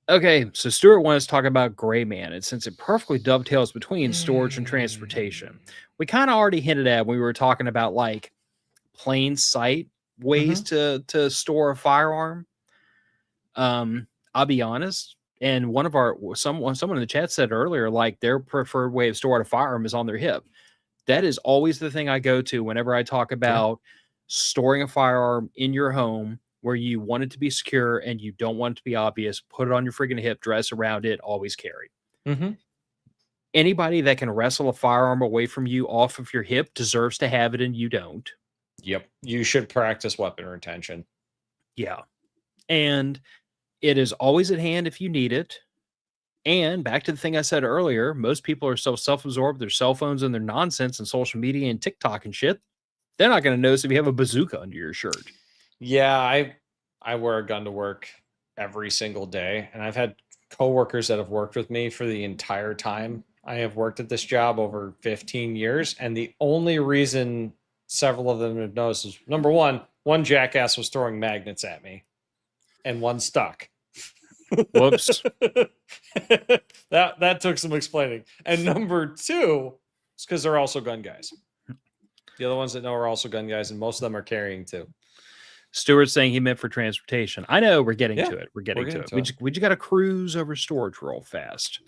Okay, so Stuart wanted to talk about Gray Man, and since it perfectly dovetails between storage and transportation, we kind of already hinted at when we were talking about like plain sight ways to store a firearm. I'll be honest, and someone in the chat said earlier, like their preferred way of storing a firearm is on their hip. That is always the thing I go to whenever I talk about storing a firearm in your home where you want it to be secure and you don't want it to be obvious. Put it on your freaking hip, dress around it, always carry. Anybody that can wrestle a firearm away from you off of your hip deserves to have it, and you don't. Yep. You should practice weapon retention. Yeah. And it is always at hand if you need it. And back to the thing I said earlier, most people are so self-absorbed, their cell phones and their nonsense and social media and TikTok and shit. They're not going to notice if you have a bazooka under your shirt. Yeah, I wear a gun to work every single day, and I've had coworkers that have worked with me for the entire time I have worked at this job, over 15 years, and the only reason several of them have noticed is, number one jackass was throwing magnets at me, and one stuck. Whoops. that took some explaining. And number two, it's because they're also gun guys. The other ones that know are also gun guys, and most of them are carrying too. Stuart's saying he meant for transportation. I know we're getting Yeah, to it. We're getting to it. to it. We just got to cruise over storage real fast.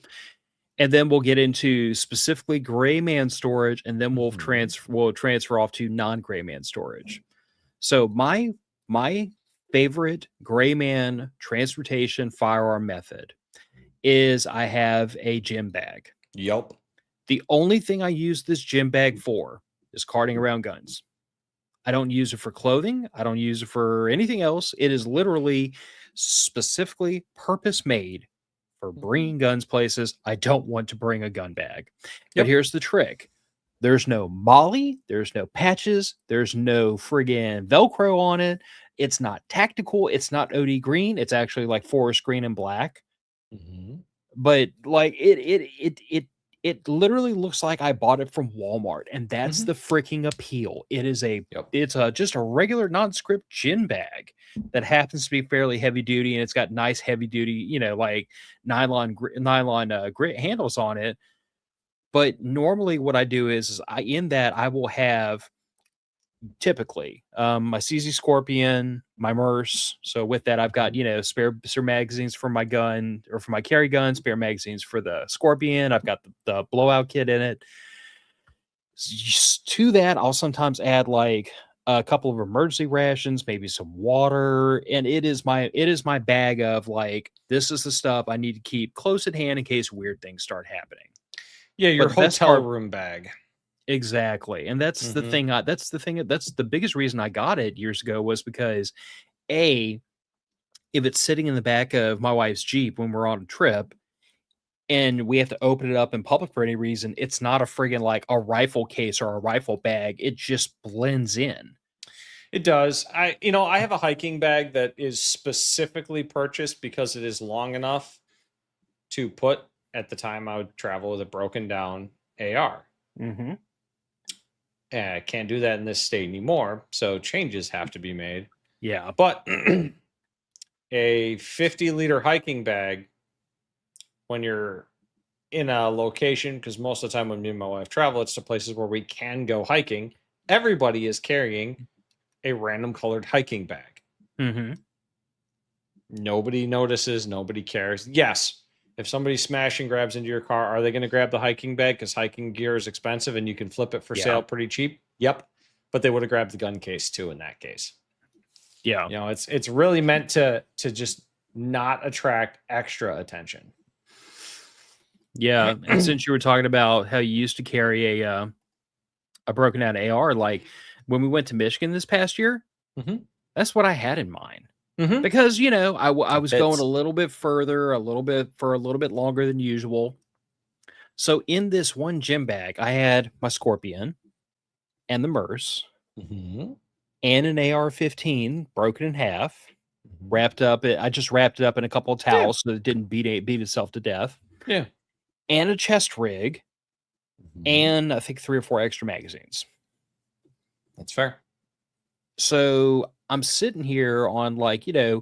And then we'll get into specifically gray man storage, and then we'll transfer off to non-gray man storage. So my favorite gray man transportation firearm method is I have a gym bag. Yep. The only thing I use this gym bag for is carting around guns. I don't use it for clothing. I don't use it for anything else. It is literally specifically purpose made for bringing guns places. I don't want to bring a gun bag. But here's the trick. There's no molly. There's no patches. There's no friggin' Velcro on it. It's not tactical. It's not OD green. It's actually like forest green and black. But like it literally looks like I bought it from Walmart, and that's the freaking appeal. It is it's just a regular non-script gin bag that happens to be fairly heavy duty, and it's got nice heavy duty, like nylon grit handles on it. But normally what I do is I will have typically my CZ Scorpion, my Merce. So with that, I've got spare magazines for my gun or for my carry gun, spare magazines for the Scorpion. I've got the blowout kit in it. To that, I'll sometimes add like a couple of emergency rations, maybe some water, and it is my bag of like, this is the stuff I need to keep close at hand in case weird things start happening. Yeah, your hotel room bag. Exactly. And that's the thing. That's the biggest reason I got it years ago was because if it's sitting in the back of my wife's Jeep when we're on a trip and we have to open it up in public for any reason, it's not a friggin' like a rifle case or a rifle bag. It just blends in. It does. I have a hiking bag that is specifically purchased because it is long enough to put at the time I would travel with a broken down AR. I can't do that in this state anymore, so changes have to be made. Yeah. But a 50-liter hiking bag, when you're in a location, because most of the time when me and my wife travel, it's to places where we can go hiking, everybody is carrying a random colored hiking bag. Nobody notices, nobody cares. Yes, if somebody smash and grabs into your car, are they going to grab the hiking bag because hiking gear is expensive and you can flip it for sale pretty cheap? Yep. But they would have grabbed the gun case too in that case. Yeah. It's really meant to just not attract extra attention. Yeah. And since you were talking about how you used to carry a broken down AR, like when we went to Michigan this past year, that's what I had in mind. Because, I was going a little bit further, a little bit longer than usual. So in this one gym bag, I had my Scorpion and the Merce and an AR-15 broken in half, wrapped up. I just wrapped it up in a couple of towels so that it didn't beat itself to death. Yeah. And a chest rig and I think 3 or 4 extra magazines. That's fair. So I'm sitting here on like, a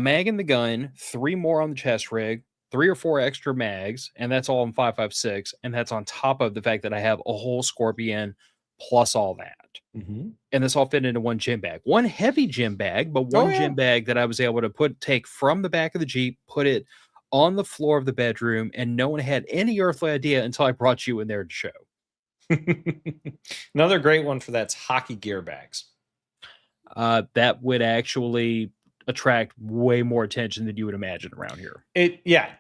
mag in the gun, 3 more on the chest rig, 3 or 4 extra mags, and that's all in 5.56. And that's on top of the fact that I have a whole Scorpion plus all that. And this all fit into one gym bag. One heavy gym bag, but one gym bag that I was able to take from the back of the Jeep, put it on the floor of the bedroom, and no one had any earthly idea until I brought you in there to show. Another great one for that's hockey gear bags. That would actually attract way more attention than you would imagine around here.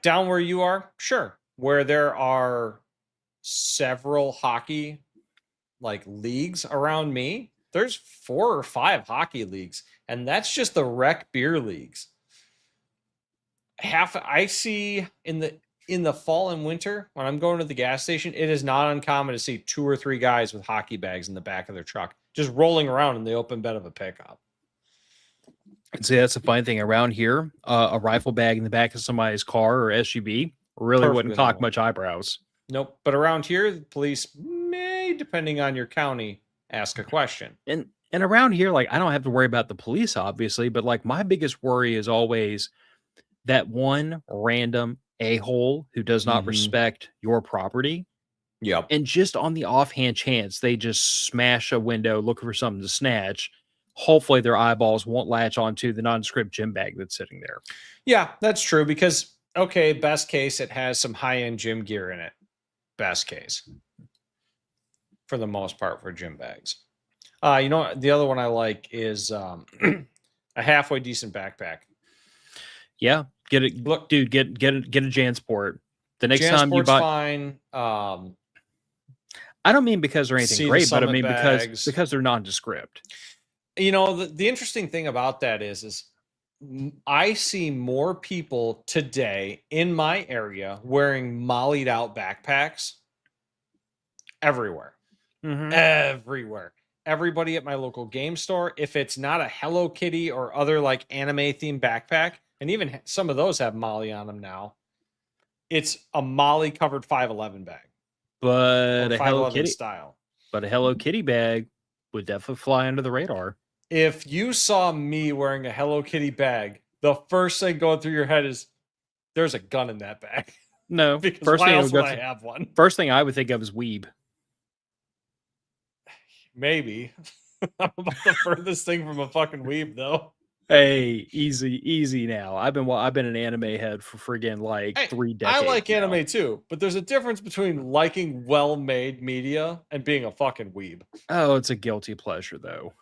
Down where you are, sure. Where there are several hockey like leagues around me, there's 4 or 5 hockey leagues, and that's just the rec beer leagues. I see in the fall and winter when I'm going to the gas station, it is not uncommon to see 2 or 3 guys with hockey bags in the back of their truck just rolling around in the open bed of a pickup. See, that's the funny thing around here. A rifle bag in the back of somebody's car or SUV really wouldn't cock much eyebrows. Nope. But around here, the police may, depending on your county, ask a question. And around here, like, I don't have to worry about the police, obviously, but like my biggest worry is always that one random a-hole who does not respect your property. Yep. And just on the offhand chance they just smash a window looking for something to snatch, hopefully their eyeballs won't latch onto the nondescript gym bag that's sitting there. Yeah, that's true because, okay, best case, it has some high-end gym gear in it. Best case. For the most part for gym bags. You know, the other one I like is a halfway decent backpack. Yeah, get it, Look, dude. Get a JanSport. The next time you JanSport's buy, fine. I don't mean because they're anything Sea to great, but I Summit mean bags. because they're nondescript. You know, the interesting thing about that is I see more people today in my area wearing mollied out backpacks everywhere. Everywhere. Everybody at my local game store, if it's not a Hello Kitty or other like anime themed backpack, and even some of those have Molly on them now, it's a Molly covered 511 bag. But a Hello Kitty style. But a Hello Kitty bag would definitely fly under the radar. If you saw me wearing a Hello Kitty bag, the first thing going through your head is there's a gun in that bag. No, because why else would I have one? First thing I would think of is weeb. Maybe. I'm about the furthest thing from a fucking weeb, though. Hey, easy now. I've been an anime head for friggin' like 3 decades. I like now. Anime too, but there's a difference between liking well-made media and being a fucking weeb. Oh, it's a guilty pleasure, though.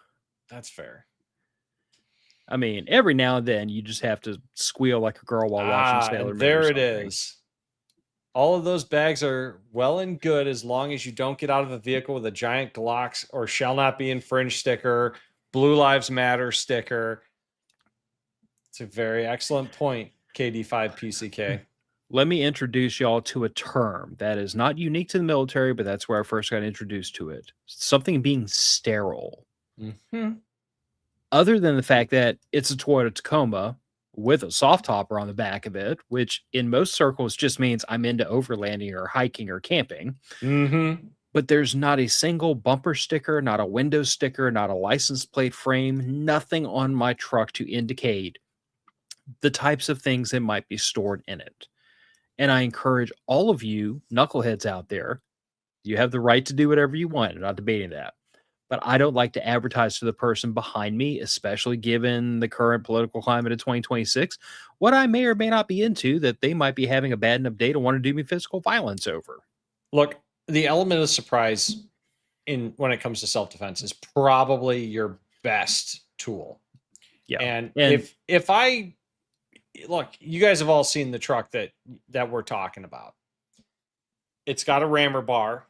That's fair. I mean, every now and then you just have to squeal like a girl while watching Sailor Moon. There it is. All of those bags are well and good as long as you don't get out of a vehicle with a giant Glocks or shall not be infringed sticker, Blue Lives Matter sticker. It's a very excellent point, KD5PCK. Let me introduce y'all to a term that is not unique to the military, but that's where I first got introduced to it. Something being sterile. Mm-hmm. Other than the fact that it's a Toyota Tacoma with a soft topper on the back of it, which in most circles just means I'm into overlanding or hiking or camping. Mm-hmm. But there's not a single bumper sticker, not a window sticker, not a license plate frame, nothing on my truck to indicate the types of things that might be stored in it. And I encourage all of you knuckleheads out there, you have the right to do whatever you want. I'm not debating that. But I don't like to advertise to the person behind me, especially given the current political climate of 2026, what I may or may not be into that they might be having a bad enough day to want to do me physical violence over. Look, the element of surprise when it comes to self-defense is probably your best tool. Yeah. And if I look, you guys have all seen the truck that we're talking about. It's got a rammer bar,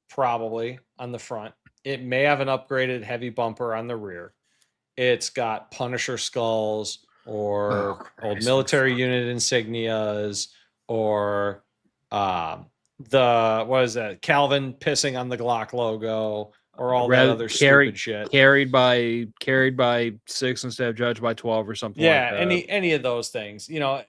probably on the front. It may have an upgraded heavy bumper on the rear. It's got Punisher skulls or old military unit insignias or what is that? Calvin pissing on the Glock logo or all that other stupid shit. Carried by 6 instead of judged by 12 or something like that. Yeah, any of those things. You know,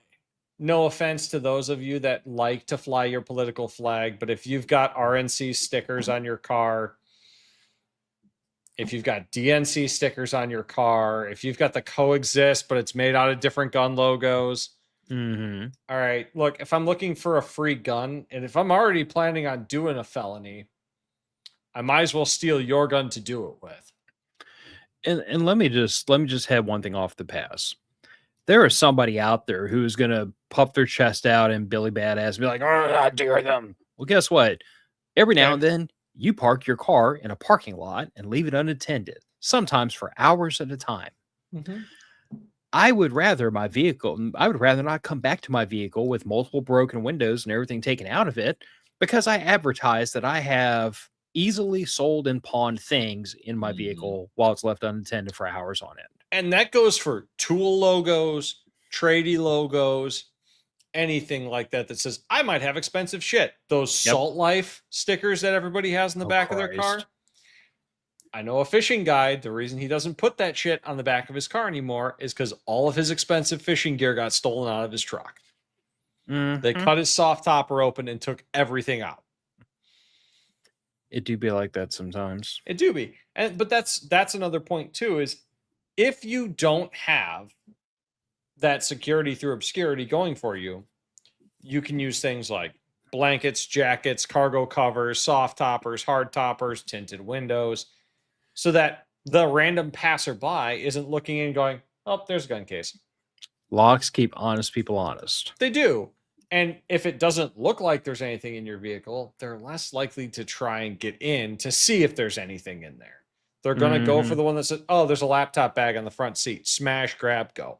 no offense to those of you that like to fly your political flag, but if you've got RNC stickers on your car, if you've got DNC stickers on your car, if you've got the coexist, but it's made out of different gun logos. Mm-hmm. All right, look, if I'm looking for a free gun, and if I'm already planning on doing a felony, I might as well steal your gun to do it with. And let me just have one thing off the pass. There is somebody out there who's gonna puff their chest out and Billy Badass and be like, "Oh, I dare them." Well, guess what? Every now and then you park your car in a parking lot and leave it unattended, sometimes for hours at a time. Mm-hmm. I would rather not come back to my vehicle with multiple broken windows and everything taken out of it because I advertise that I have easily sold and pawned things in my vehicle while it's left unattended for hours on end. And that goes for tool logos, tradie logos, anything like that says I might have expensive shit. Those Salt Life stickers that everybody has in the back of their car. I know a fishing guide. The reason he doesn't put that shit on the back of his car anymore is because all of his expensive fishing gear got stolen out of his truck. Mm-hmm. They cut his soft topper open and took everything out. It do be like that sometimes. It do be. But that's another point too, is if you don't have that security through obscurity going for you, you can use things like blankets, jackets, cargo covers, soft toppers, hard toppers, tinted windows, so that the random passerby isn't looking in and going, oh, there's a gun case. Locks keep honest people honest. They do. And if it doesn't look like there's anything in your vehicle, they're less likely to try and get in to see if there's anything in there. They're going to go for the one that says, oh, there's a laptop bag on the front seat. Smash, grab, go.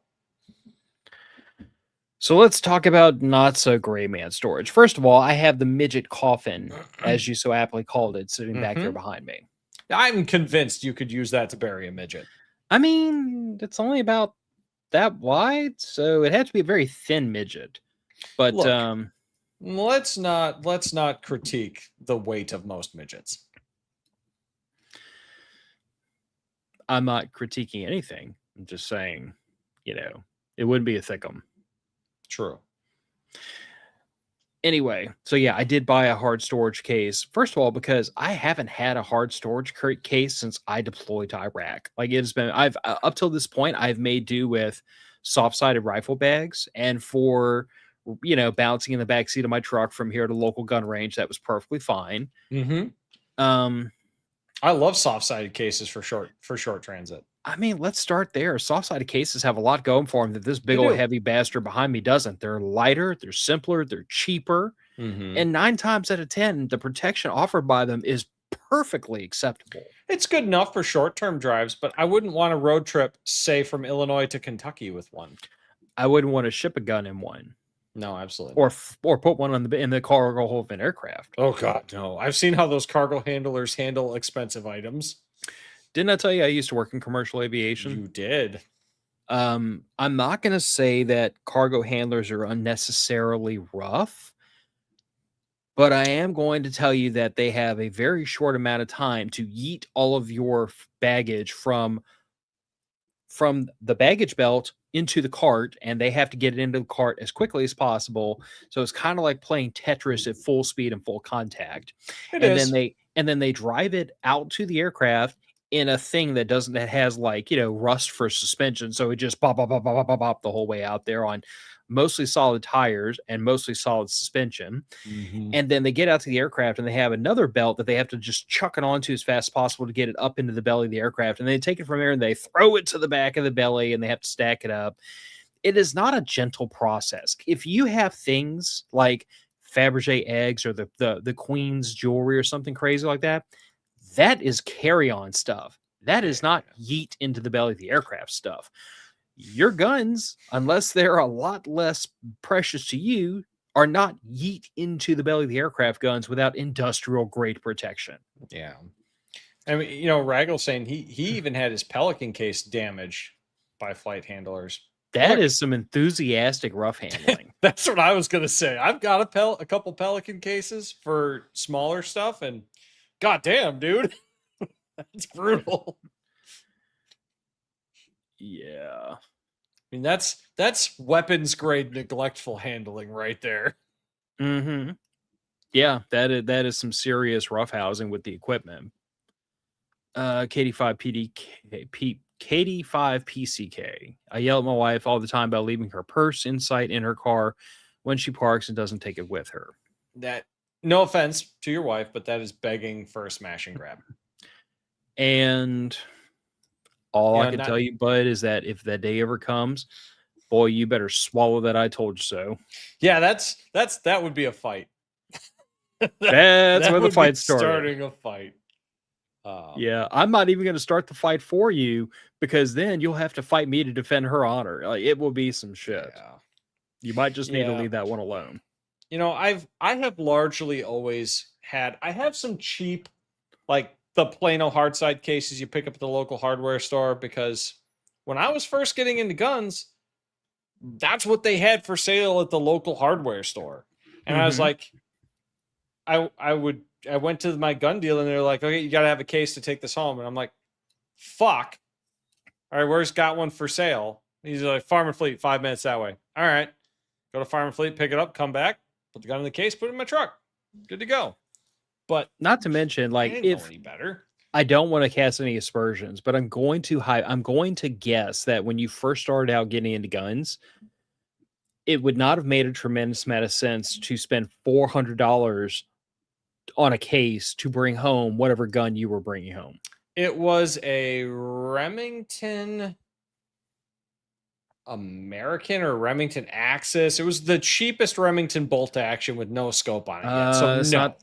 So let's talk about not so gray man storage. First of all, I have the midget coffin, as you so aptly called it, sitting back there behind me. I'm convinced you could use that to bury a midget. I mean, it's only about that wide, so it had to be a very thin midget. But look, let's not critique the weight of most midgets. I'm not critiquing anything. I'm just saying, it wouldn't be a thickum. True. Anyway, so yeah, I did buy a hard storage case. First of all, because I haven't had a hard storage case since I deployed to Iraq. Like it's been, I've up till this point, I've made do with soft-sided rifle bags, and for bouncing in the back seat of my truck from here to local gun range, that was perfectly fine. I love soft-sided cases for short transit. I mean, let's start there. Soft-sided cases have a lot going for them that this big old heavy bastard behind me doesn't. They're lighter, they're simpler, they're cheaper. And 9 times out of 10, the protection offered by them is perfectly acceptable. It's good enough for short-term drives, but I wouldn't want a road trip, say, from Illinois to Kentucky with one. I wouldn't want to ship a gun in one. No, absolutely. Or put one in the cargo hold of an aircraft. Oh, God, no. I've seen how those cargo handlers handle expensive items. Didn't I tell you I used to work in commercial aviation? You did. I'm not going to say that cargo handlers are unnecessarily rough, but I am going to tell you that they have a very short amount of time to yeet all of your baggage from the baggage belt into the cart, and they have to get it into the cart as quickly as possible. So it's kind of like playing Tetris at full speed and full contact. Then they drive it out to the aircraft in a thing that has like, rust for suspension. So it just pop the whole way out there on mostly solid tires and mostly solid suspension. And then they get out to the aircraft and they have another belt that they have to just chuck it onto as fast as possible to get it up into the belly of the aircraft. And they take it from there and they throw it to the back of the belly and they have to stack it up. It is not a gentle process. If you have things like Fabergé eggs or the Queen's jewelry or something crazy like that, that is carry-on stuff. That is not yeet into the belly of the aircraft stuff. Your guns, unless they're a lot less precious to you, are not yeet into the belly of the aircraft guns without industrial grade protection. Yeah. I mean, Raggle's saying he even had his Pelican case damaged by flight handlers. That is some enthusiastic rough handling. That's what I was going to say. I've got a couple Pelican cases for smaller stuff, and goddamn, dude, that's brutal. Yeah. I mean, that's weapons grade neglectful handling right there. Yeah, that is some serious roughhousing with the equipment. KD5 PCK. I yell at my wife all the time about leaving her purse inside in her car when she parks and doesn't take it with her. That, no offense to your wife, but that is begging for a smash and grab. And all I can tell you, bud, is that if that day ever comes, boy, you better swallow that I told you so. Yeah, that would be a fight. That's where the fight started. Starting a fight. Yeah, I'm not even going to start the fight for you, because then you'll have to fight me to defend her honor. Like, it will be some shit. Yeah. You might just need to leave that one alone. I have largely always had, I have some cheap, like the Plano hard side cases you pick up at the local hardware store, because when I was first getting into guns, that's what they had for sale at the local hardware store. And I was like, I went to my gun dealer and they're like, okay, you got to have a case to take this home. And I'm like, fuck. All right, where's got one for sale? He's like, Farm and Fleet, 5 minutes that way. All right. Go to Farm and Fleet, pick it up, come back, put the gun in the case, put it in my truck. Good to go. But not to mention, like, if any better. I don't want to cast any aspersions, but I'm going to guess that when you first started out getting into guns, it would not have made a tremendous amount of sense to spend $400 on a case to bring home whatever gun you were bringing home. It was a Remington American or Remington Axis. It was the cheapest Remington bolt action with no scope on it yet. So That's no.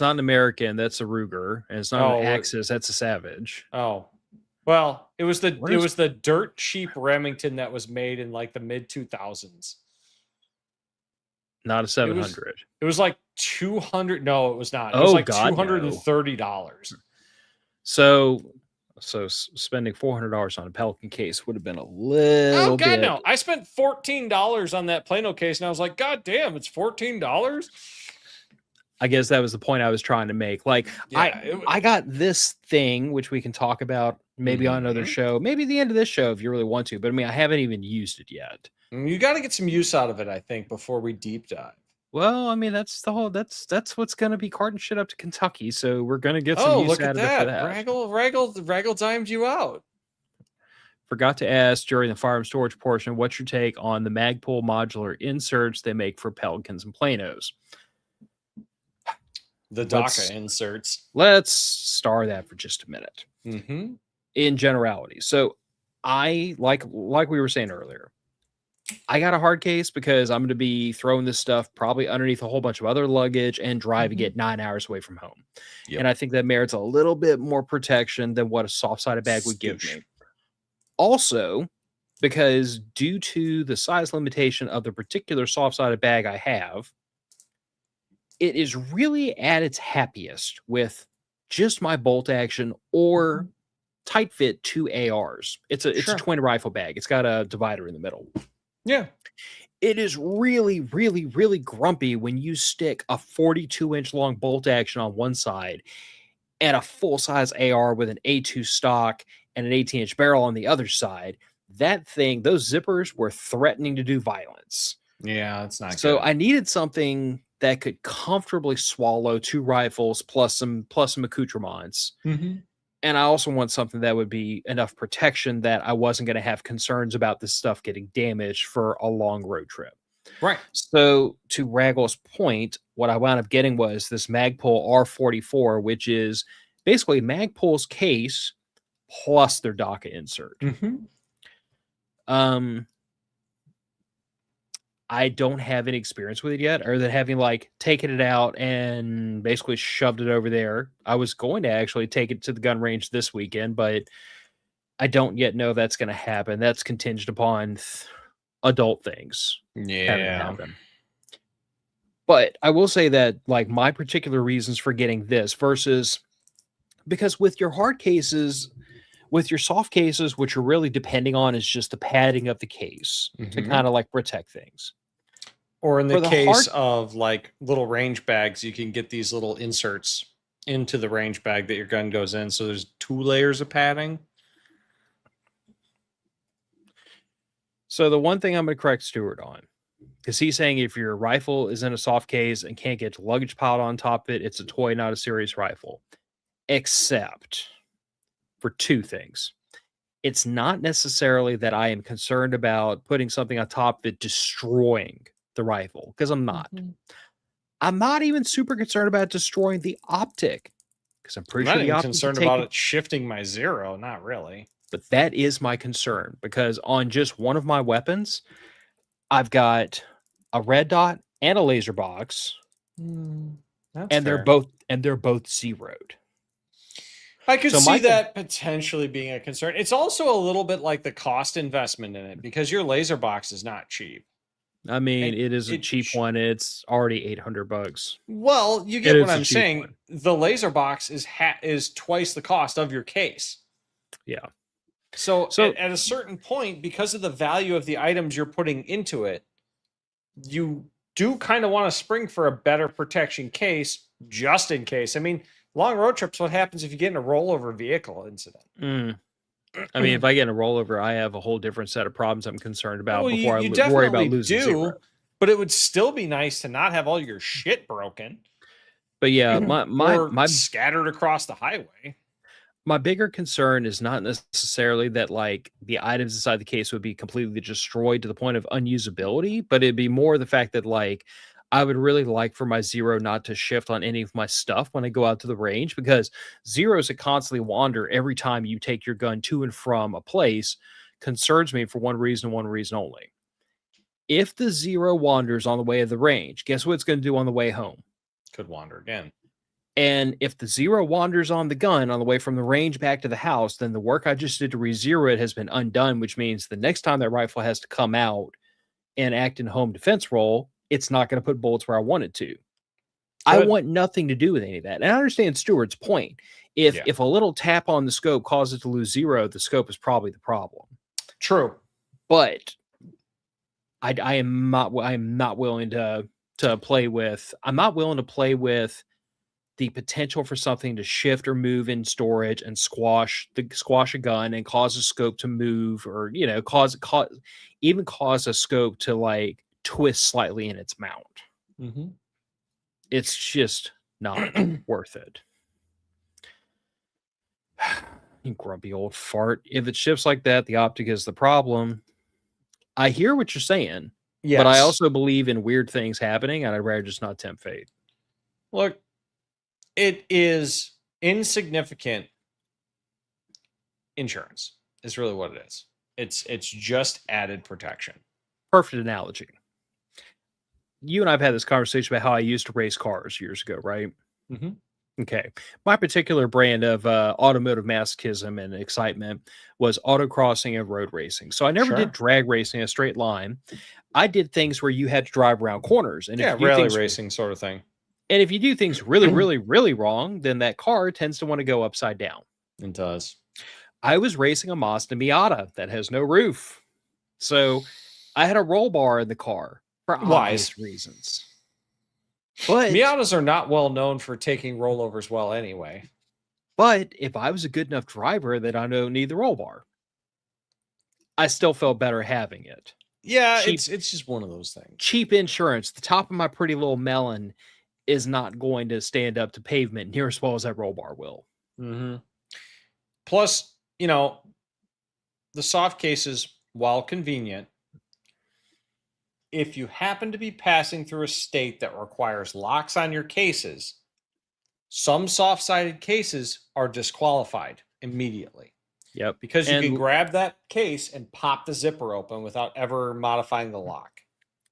not an American. That's a Ruger, and it's not an Oh, Axis. That's a Savage. oh. Well, it was What is the dirt cheap Remington that was made in like the mid 2000s. not a 700? It was like 200. No, it was not. It was Oh like God, no. $230. So spending $400 on a Pelican case would have been a little Oh God, bit. no! I spent $14 on that Plano case, and I was like, God damn, it's $14. I guess that was the point I was trying to make. Like, Yeah, I got this thing, which we can talk about maybe on another show, maybe the end of this show if you really want to. But I mean, I haven't even used it yet. You got to get some use out of it, I think, before we deep dive. Well, I mean, that's what's going to be carting shit up to Kentucky. So we're going to get some use out of it for that. Raggle dimed you out. Forgot to ask during the firearm storage portion, what's your take on the Magpul modular inserts they make for Pelicans and Planos? The DACA inserts. Let's star that for just a minute. Mm-hmm. In generality. So I like we were saying earlier, I got a hard case because I'm going to be throwing this stuff probably underneath a whole bunch of other luggage and driving it 9 hours away from home. Yep. And I think that merits a little bit more protection than what a soft-sided bag would give me. Also, because due to the size limitation of the particular soft-sided bag I have, it is really at its happiest with just my bolt action or tight fit 2 ARs. It's a twin rifle bag. It's got a divider in the middle. Yeah. It is really, really, really grumpy when you stick a 42-inch long bolt action on one side and a full-size AR with an A2 stock and an 18-inch barrel on the other side. That thing, those zippers were threatening to do violence. Yeah, it's not so good. I needed something that could comfortably swallow 2 rifles plus some accoutrements. Mm-hmm. And I also want something that would be enough protection that I wasn't going to have concerns about this stuff getting damaged for a long road trip. Right. So to Raggle's point, what I wound up getting was this Magpul R44, which is basically Magpul's case plus their DACA insert. Mm-hmm. I don't have any experience with it yet, other than having like taken it out and basically shoved it over there. I was going to actually take it to the gun range this weekend, but I don't yet know that's going to happen. That's contingent upon adult things. Yeah. But I will say that like my particular reasons for getting this versus because with your hard cases, with your soft cases, what you're really depending on is just the padding of the case to kind of like protect things. Or in the case of like little range bags, you can get these little inserts into the range bag that your gun goes in. So there's 2 layers of padding. So the one thing I'm going to correct Stuart on, because he's saying if your rifle is in a soft case and can't get luggage piled on top of it, it's a toy, not a serious rifle. Except for 2 things. It's not necessarily that I am concerned about putting something on top of it destroying the rifle, because I'm not. I'm not even super concerned about destroying the optic, because I'm pretty sure the optic concerned about it shifting my zero. Not really. But that is my concern, because on just one of my weapons, I've got a red dot and a laser box, and they're both zeroed. I could see that potentially being a concern. It's also a little bit like the cost investment in it, because your laser box is not cheap. I mean, it is a cheap one. It's already $800. Well, you get what I'm saying. The laser box is twice the cost of your case. Yeah. So at a certain point, because of the value of the items you're putting into it, you do kind of want to spring for a better protection case, just in case. I mean, long road trips, what happens if you get in a rollover vehicle incident? I mean, if I get in a rollover, I have a whole different set of problems I'm concerned about before I worry about losing zero. But it would still be nice to not have all your shit broken. But yeah, my scattered across the highway. My bigger concern is not necessarily that like the items inside the case would be completely destroyed to the point of unusability, but it'd be more the fact that like I would really like for my zero not to shift on any of my stuff when I go out to the range, because zeros that constantly wander every time you take your gun to and from a place concerns me for one reason only. If the zero wanders on the way of the range, guess what it's going to do on the way home? Could wander again. And if the zero wanders on the gun on the way from the range back to the house, then the work I just did to re-zero it has been undone, which means the next time that rifle has to come out and act in home defense role, it's not going to put bullets where I want it to. I want nothing to do with any of that. And I understand Stuart's point. If a little tap on the scope causes it to lose zero, the scope is probably the problem. True. But I am not willing to play with. I'm not willing to play with the potential for something to shift or move in storage and squash a gun and cause a scope to move, or cause a scope to like twist slightly in its mount. Mm-hmm. It's just not worth it. You grumpy old fart. If it shifts like that, the optic is the problem. I hear what you're saying, but I also believe in weird things happening, and I'd rather just not tempt fate. Look, it is insignificant insurance is really what it is. It's just added protection. Perfect analogy. You and I have had this conversation about how I used to race cars years ago, right? Mm-hmm. Okay. My particular brand of automotive masochism and excitement was autocrossing and road racing. So I never did drag racing in a straight line. I did things where you had to drive around corners. And rally racing sort of thing. And if you do things really, really, really wrong, then that car tends to want to go upside down. It does. I was racing a Mazda Miata that has no roof. So I had a roll bar in the car for obvious reasons. But Miatas are not well known for taking rollovers well anyway. But if I was a good enough driver that I don't need the roll bar, I still felt better having it. Yeah, it's just one of those things. Cheap insurance. The top of my pretty little melon is not going to stand up to pavement near as well as that roll bar will. Mm-hmm. Plus, the soft cases, while convenient, if you happen to be passing through a state that requires locks on your cases, some soft-sided cases are disqualified immediately. Yep. Because you can grab that case and pop the zipper open without ever modifying the lock.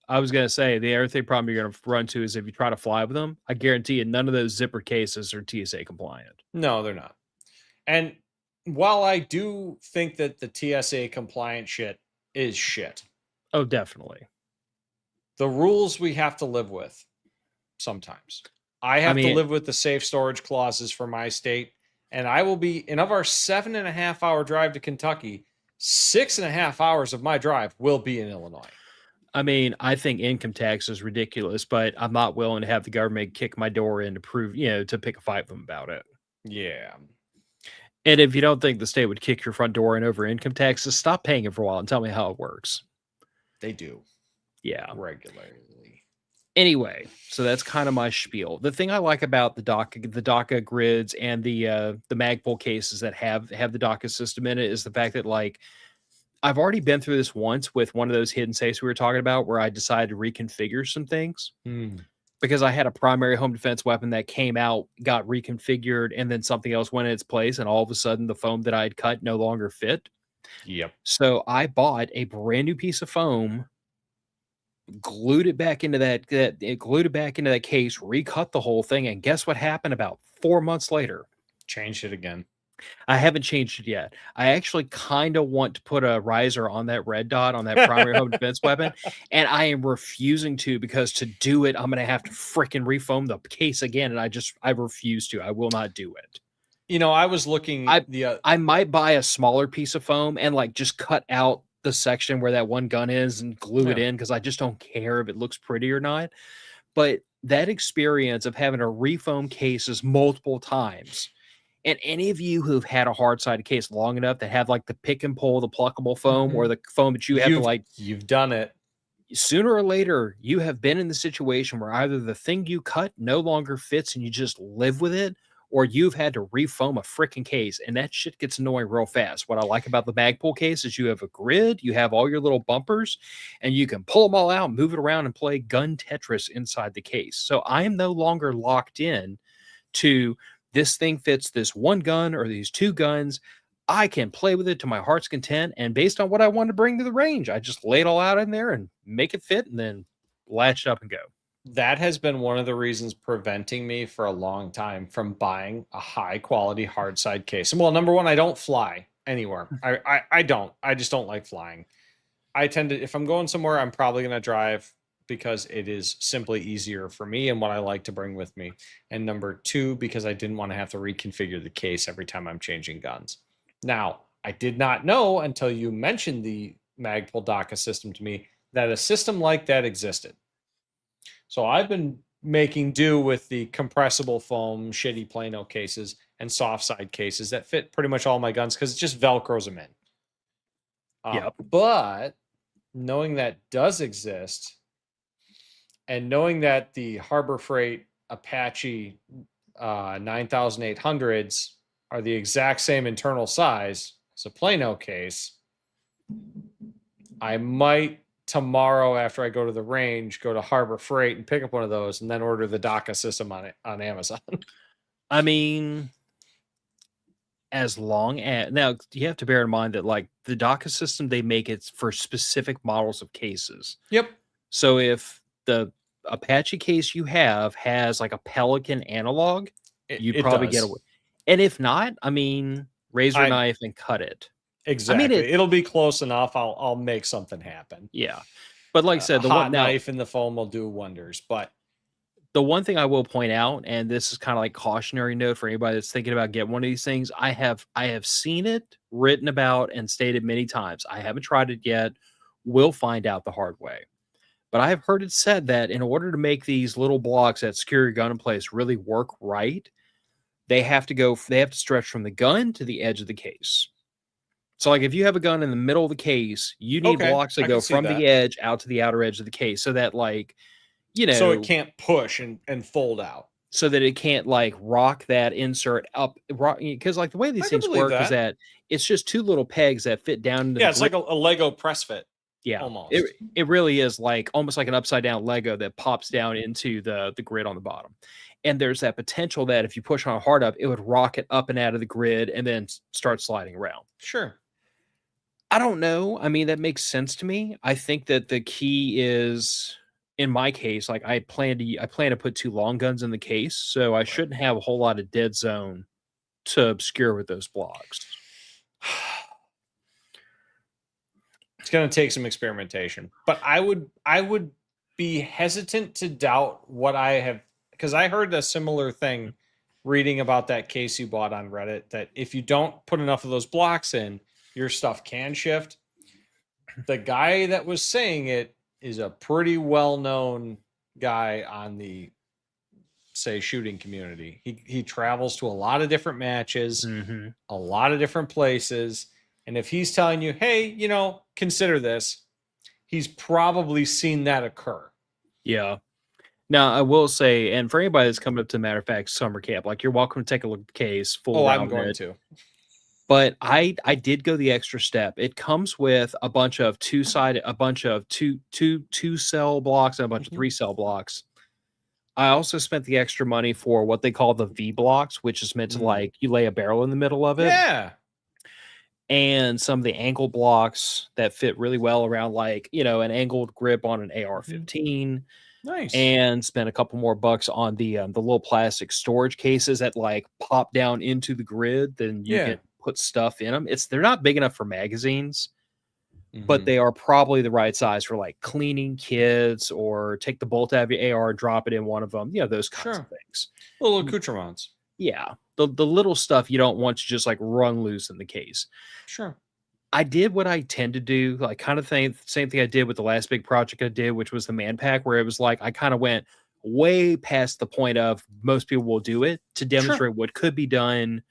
I was going to say, the other thing problem you're going to run to is if you try to fly with them, I guarantee you none of those zipper cases are TSA compliant. No, they're not. And while I do think that the TSA compliant shit is shit. Oh, definitely. The rules we have to live with sometimes. I have to live with the safe storage clauses for my state. And I will be, in of our 7.5 hour drive to Kentucky, 6.5 hours of my drive will be in Illinois. I mean, I think income tax is ridiculous, but I'm not willing to have the government kick my door in to prove, to pick a fight with them about it. Yeah. And if you don't think the state would kick your front door in over income taxes, stop paying it for a while and tell me how it works. They do. Yeah. Regularly. Anyway, so that's kind of my spiel. The thing I like about the DACA grids and the Magpul cases that have the DACA system in it is the fact that, like, I've already been through this once with one of those hidden safes we were talking about, where I decided to reconfigure some things because I had a primary home defense weapon that came out, got reconfigured, and then something else went in its place, and all of a sudden the foam that I had cut no longer fit. Yep. So I bought a brand new piece of foam, glued it back into that case, recut the whole thing, and guess what happened about 4 months later? Changed it again. I haven't changed it yet. I actually kind of want to put a riser on that red dot on that primary home defense weapon, and I am refusing to, because to do it, I'm going to have to freaking refoam the case again, and I refuse to. I will not do it. I was looking. I might buy a smaller piece of foam and like just cut out the section where that one gun is and glue it in, because I just don't care if it looks pretty or not. But that experience of having to refoam cases multiple times, and any of you who've had a hard-sided case long enough that have like the pick and pull, the pluckable foam, or the foam that you have to like, you've done it. Sooner or later, you have been in the situation where either the thing you cut no longer fits and you just live with it, or you've had to refoam a freaking case, and that shit gets annoying real fast. What I like about the Magpul case is you have a grid, you have all your little bumpers, and you can pull them all out, move it around, and play gun Tetris inside the case. So I am no longer locked in to this thing fits this one gun or these two guns. I can play with it to my heart's content, and based on what I want to bring to the range, I just lay it all out in there and make it fit, and then latch it up and go. That has been one of the reasons preventing me for a long time from buying a high quality hard side case. And well, number one, I don't fly anywhere. I don't. I just don't like flying. I tend to, if I'm going somewhere, I'm probably going to drive because it is simply easier for me and what I like to bring with me. And number two, because I didn't want to have to reconfigure the case every time I'm changing guns. Now, I did not know until you mentioned the Magpul DACA system to me that a system like that existed. So I've been making do with the compressible foam, shitty Plano cases and soft side cases that fit pretty much all my guns because it just Velcros them in. Yep. But knowing that does exist and knowing that the Harbor Freight Apache 9800s are the exact same internal size as a Plano case, I might tomorrow after I go to the range, go to Harbor Freight and pick up one of those and then order the DACA system on Amazon. I mean, as long as now you have to bear in mind that like the DACA system, they make it for specific models of cases. Yep. So if the Apache case you have has like a Pelican analog, you'd probably get away. And if not, I mean, razor knife and cut it. Exactly. I mean, it'll be close enough. I'll make something happen. Yeah. But like I said, the hot knife in the foam will do wonders. But the one thing I will point out, and this is kind of like cautionary note for anybody that's thinking about getting one of these things, I have seen it written about and stated many times. I haven't tried it yet. We'll find out the hard way. But I have heard it said that in order to make these little blocks that secure your gun in place really work right, they have to stretch from the gun to the edge of the case. So like if you have a gun in the middle of the case, you need blocks that go from the edge out to the outer edge of the case so that like, you know, so it can't push and fold out. So that it can't like rock that insert up, because like the way these things work is that it's just two little pegs that fit down into it's like a Lego press fit. Yeah, almost. It really is like almost like an upside down Lego that pops down into the grid on the bottom. And there's that potential that if you push on hard up, it would rock it up and out of the grid and then start sliding around. Sure. I don't know. I mean, that makes sense to me. I think that the key is, in my case, like I plan to put two long guns in the case, so I shouldn't have a whole lot of dead zone to obscure with those blocks. It's going to take some experimentation, but I would be hesitant to doubt what I have, because I heard a similar thing reading about that case you bought on Reddit, that if you don't put enough of those blocks in, your stuff can shift. The guy that was saying it is a pretty well-known guy on the, say, shooting community. He travels to a lot of different matches, a lot of different places. And if he's telling you, hey, you know, consider this, he's probably seen that occur. Yeah. Now, I will say, and for anybody that's coming up to matter of fact summer camp, like you're welcome to take a look at the case. I'm going to. But I did go the extra step. It comes with a bunch of two cell blocks and a bunch of 3-cell blocks. I also spent the extra money for what they call the V blocks, which is meant to like you lay a barrel in the middle of it. Yeah. And some of the angle blocks that fit really well around like, you know, an angled grip on an AR-15. Nice. And spent a couple more bucks on the little plastic storage cases that like pop down into the grid. Then you can put stuff in them. They're not big enough for magazines, but they are probably the right size for like cleaning kits or take the bolt out of your AR, drop it in one of them. You know, those kinds of things. Little accoutrements. Yeah. The little stuff you don't want to just like run loose in the case. Sure. I did what I tend to do, like kind of same thing I did with the last big project I did, which was the man pack, where it was like I kind of went way past the point of most people will do it to demonstrate what could be done,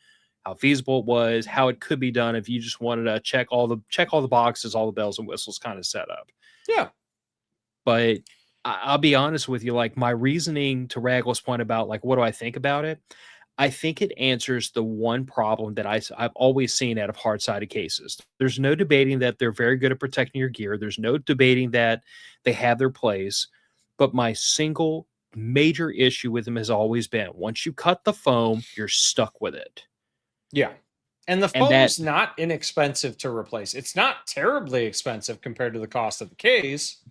how feasible it was, how it could be done if you just wanted to check all the boxes, all the bells and whistles kind of set up. Yeah. But I'll be honest with you, like my reasoning to Raggle's point about like what do I think about it? I think it answers the one problem that I've always seen out of hard-sided cases. There's no debating that they're very good at protecting your gear. There's no debating that they have their place. But my single major issue with them has always been once you cut the foam, you're stuck with it. Yeah. And the And that foam's not inexpensive to replace. It's not terribly expensive compared to the cost of the case,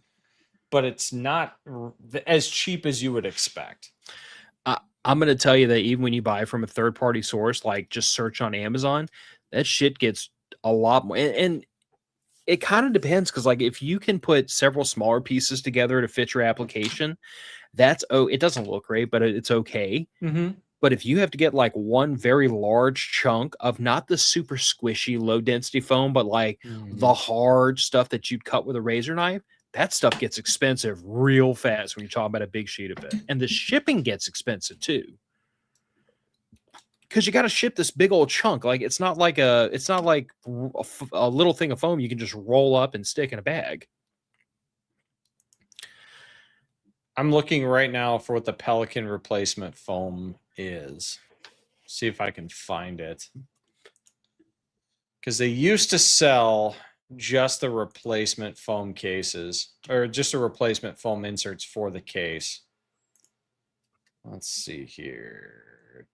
but it's not as cheap as you would expect. I'm going to tell you that even when you buy from a third party source, like just search on Amazon, that shit gets a lot more. And it kind of depends because, like, if you can put several smaller pieces together to fit your application, it doesn't look great, but it's okay. Mm-hmm. But if you have to get like one very large chunk of not the super squishy, low density foam, but like the hard stuff that you'd cut with a razor knife, that stuff gets expensive real fast when you're talking about a big sheet of it. And the shipping gets expensive too. Because you got to ship this big old chunk. Like it's not like a little thing of foam you can just roll up and stick in a bag. I'm looking right now for what the Pelican replacement foam is. See if I can find it. Because they used to sell just the replacement foam cases, or just the replacement foam inserts for the case. Let's see here.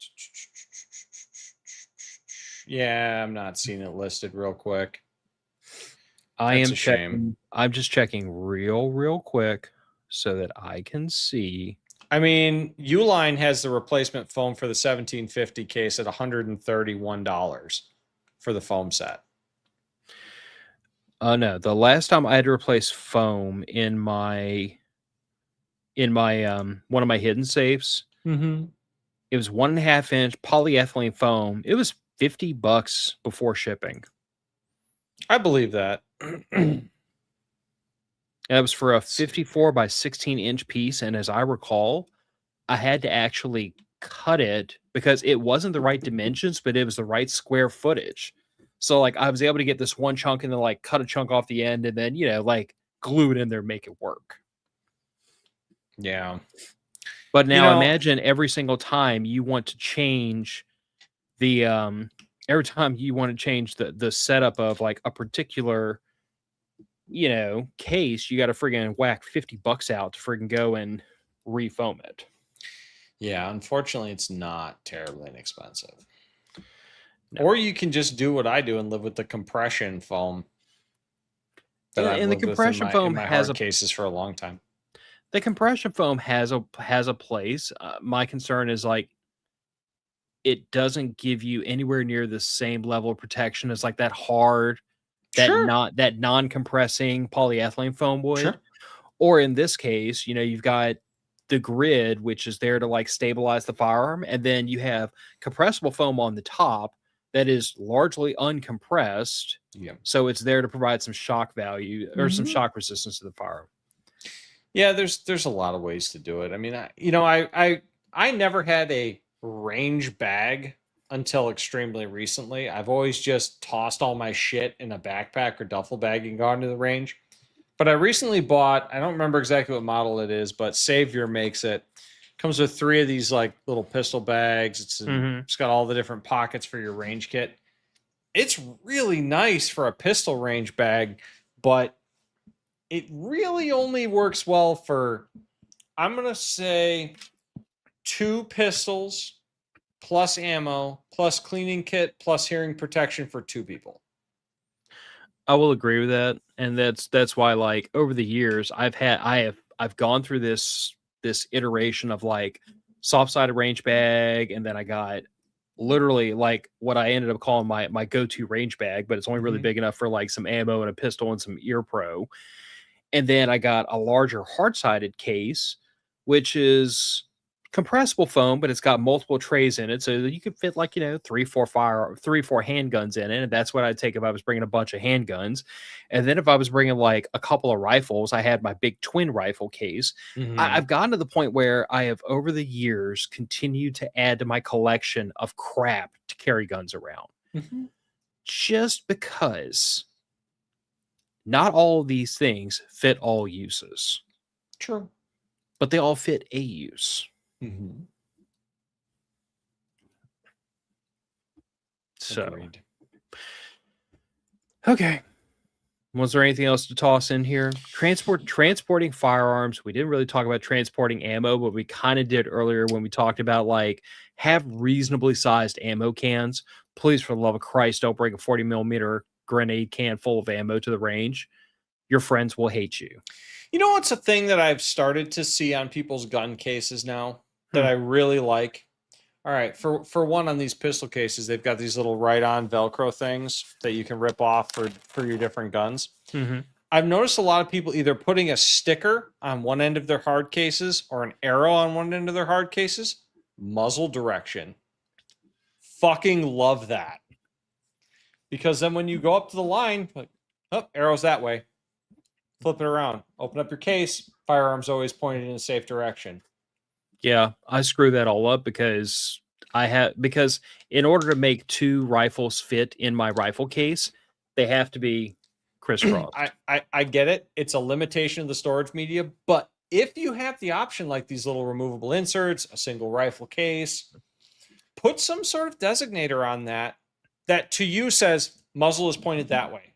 Yeah, I'm not seeing it listed real quick. I'm just checking real quick so that I can see. I mean, Uline has the replacement foam for the 1750 case at $131 for the foam set. No, the last time I had to replace foam in my one of my hidden safes, it was 1.5 inch polyethylene foam. It was $50 before shipping. I believe that. And it was for a 54 by 16 inch piece. And as I recall, I had to actually cut it because it wasn't the right dimensions, but it was the right square footage. So like I was able to get this one chunk and then like cut a chunk off the end and then, like glue it in there, make it work. Yeah. But now imagine every single time you want to change the every time you want to change the setup of like a particular case, you got to friggin' whack $50 out to friggin' go and refoam it. Yeah, unfortunately, it's not terribly inexpensive. No. Or you can just do what I do and live with the compression foam. And the compression foam has cases for a long time. The compression foam has a place. My concern is like it doesn't give you anywhere near the same level of protection as like that hard, that non-compressing polyethylene foam would. Sure. Or in this case, you've got the grid, which is there to like stabilize the firearm, and then you have compressible foam on the top that is largely uncompressed. Yeah. So it's there to provide some shock value or some shock resistance to the firearm. Yeah, there's a lot of ways to do it. I mean, I never had a range bag until extremely recently. I've always just tossed all my shit in a backpack or duffel bag and gone to the range. But I recently bought, I don't remember exactly what model it is, but Savior makes it. Comes with 3 of these like little pistol bags. It's got all the different pockets for your range kit. It's really nice for a pistol range bag, but it really only works well for, I'm going to say, 2 pistols plus ammo plus cleaning kit plus hearing protection for 2 people. I will agree with that, and that's why like over the years I've gone through this iteration of like soft-sided range bag, and then I got literally like what I ended up calling my go-to range bag, but it's only really big enough for like some ammo and a pistol and some ear pro. And then I got a larger hard-sided case, which is compressible foam, but it's got multiple trays in it, so that you can fit like 3, 4 handguns in it. And that's what I'd take if I was bringing a bunch of handguns. And then if I was bringing like a couple of rifles, I had my big twin rifle case. I've gotten to the point where I have over the years continued to add to my collection of crap to carry guns around, just because not all of these things fit all uses. True. But they all fit a use. So, Agreed. okay. Was there anything else to toss in here? Transporting firearms. We didn't really talk about transporting ammo, but we kind of did earlier when we talked about like have reasonably sized ammo cans. Please, for the love of Christ, don't bring a 40 millimeter grenade can full of ammo to the range. Your friends will hate you. You know what's a thing that I've started to see on people's gun cases now that I really like? All right, for one, on these pistol cases, they've got these little right-on Velcro things that you can rip off for your different guns. Mm-hmm. I've noticed a lot of people either putting a sticker on one end of their hard cases or an arrow on one end of their hard cases, muzzle direction. Fucking love that. Because then when you go up to the line, like, oh, arrow's that way. Flip it around. Open up your case. Firearm's always pointed in a safe direction. Yeah, I screw that all up because because in order to make two rifles fit in my rifle case, they have to be crisscrossed. I get it. It's a limitation of the storage media, but if you have the option like these little removable inserts, a single rifle case, put some sort of designator on that to you says muzzle is pointed that way.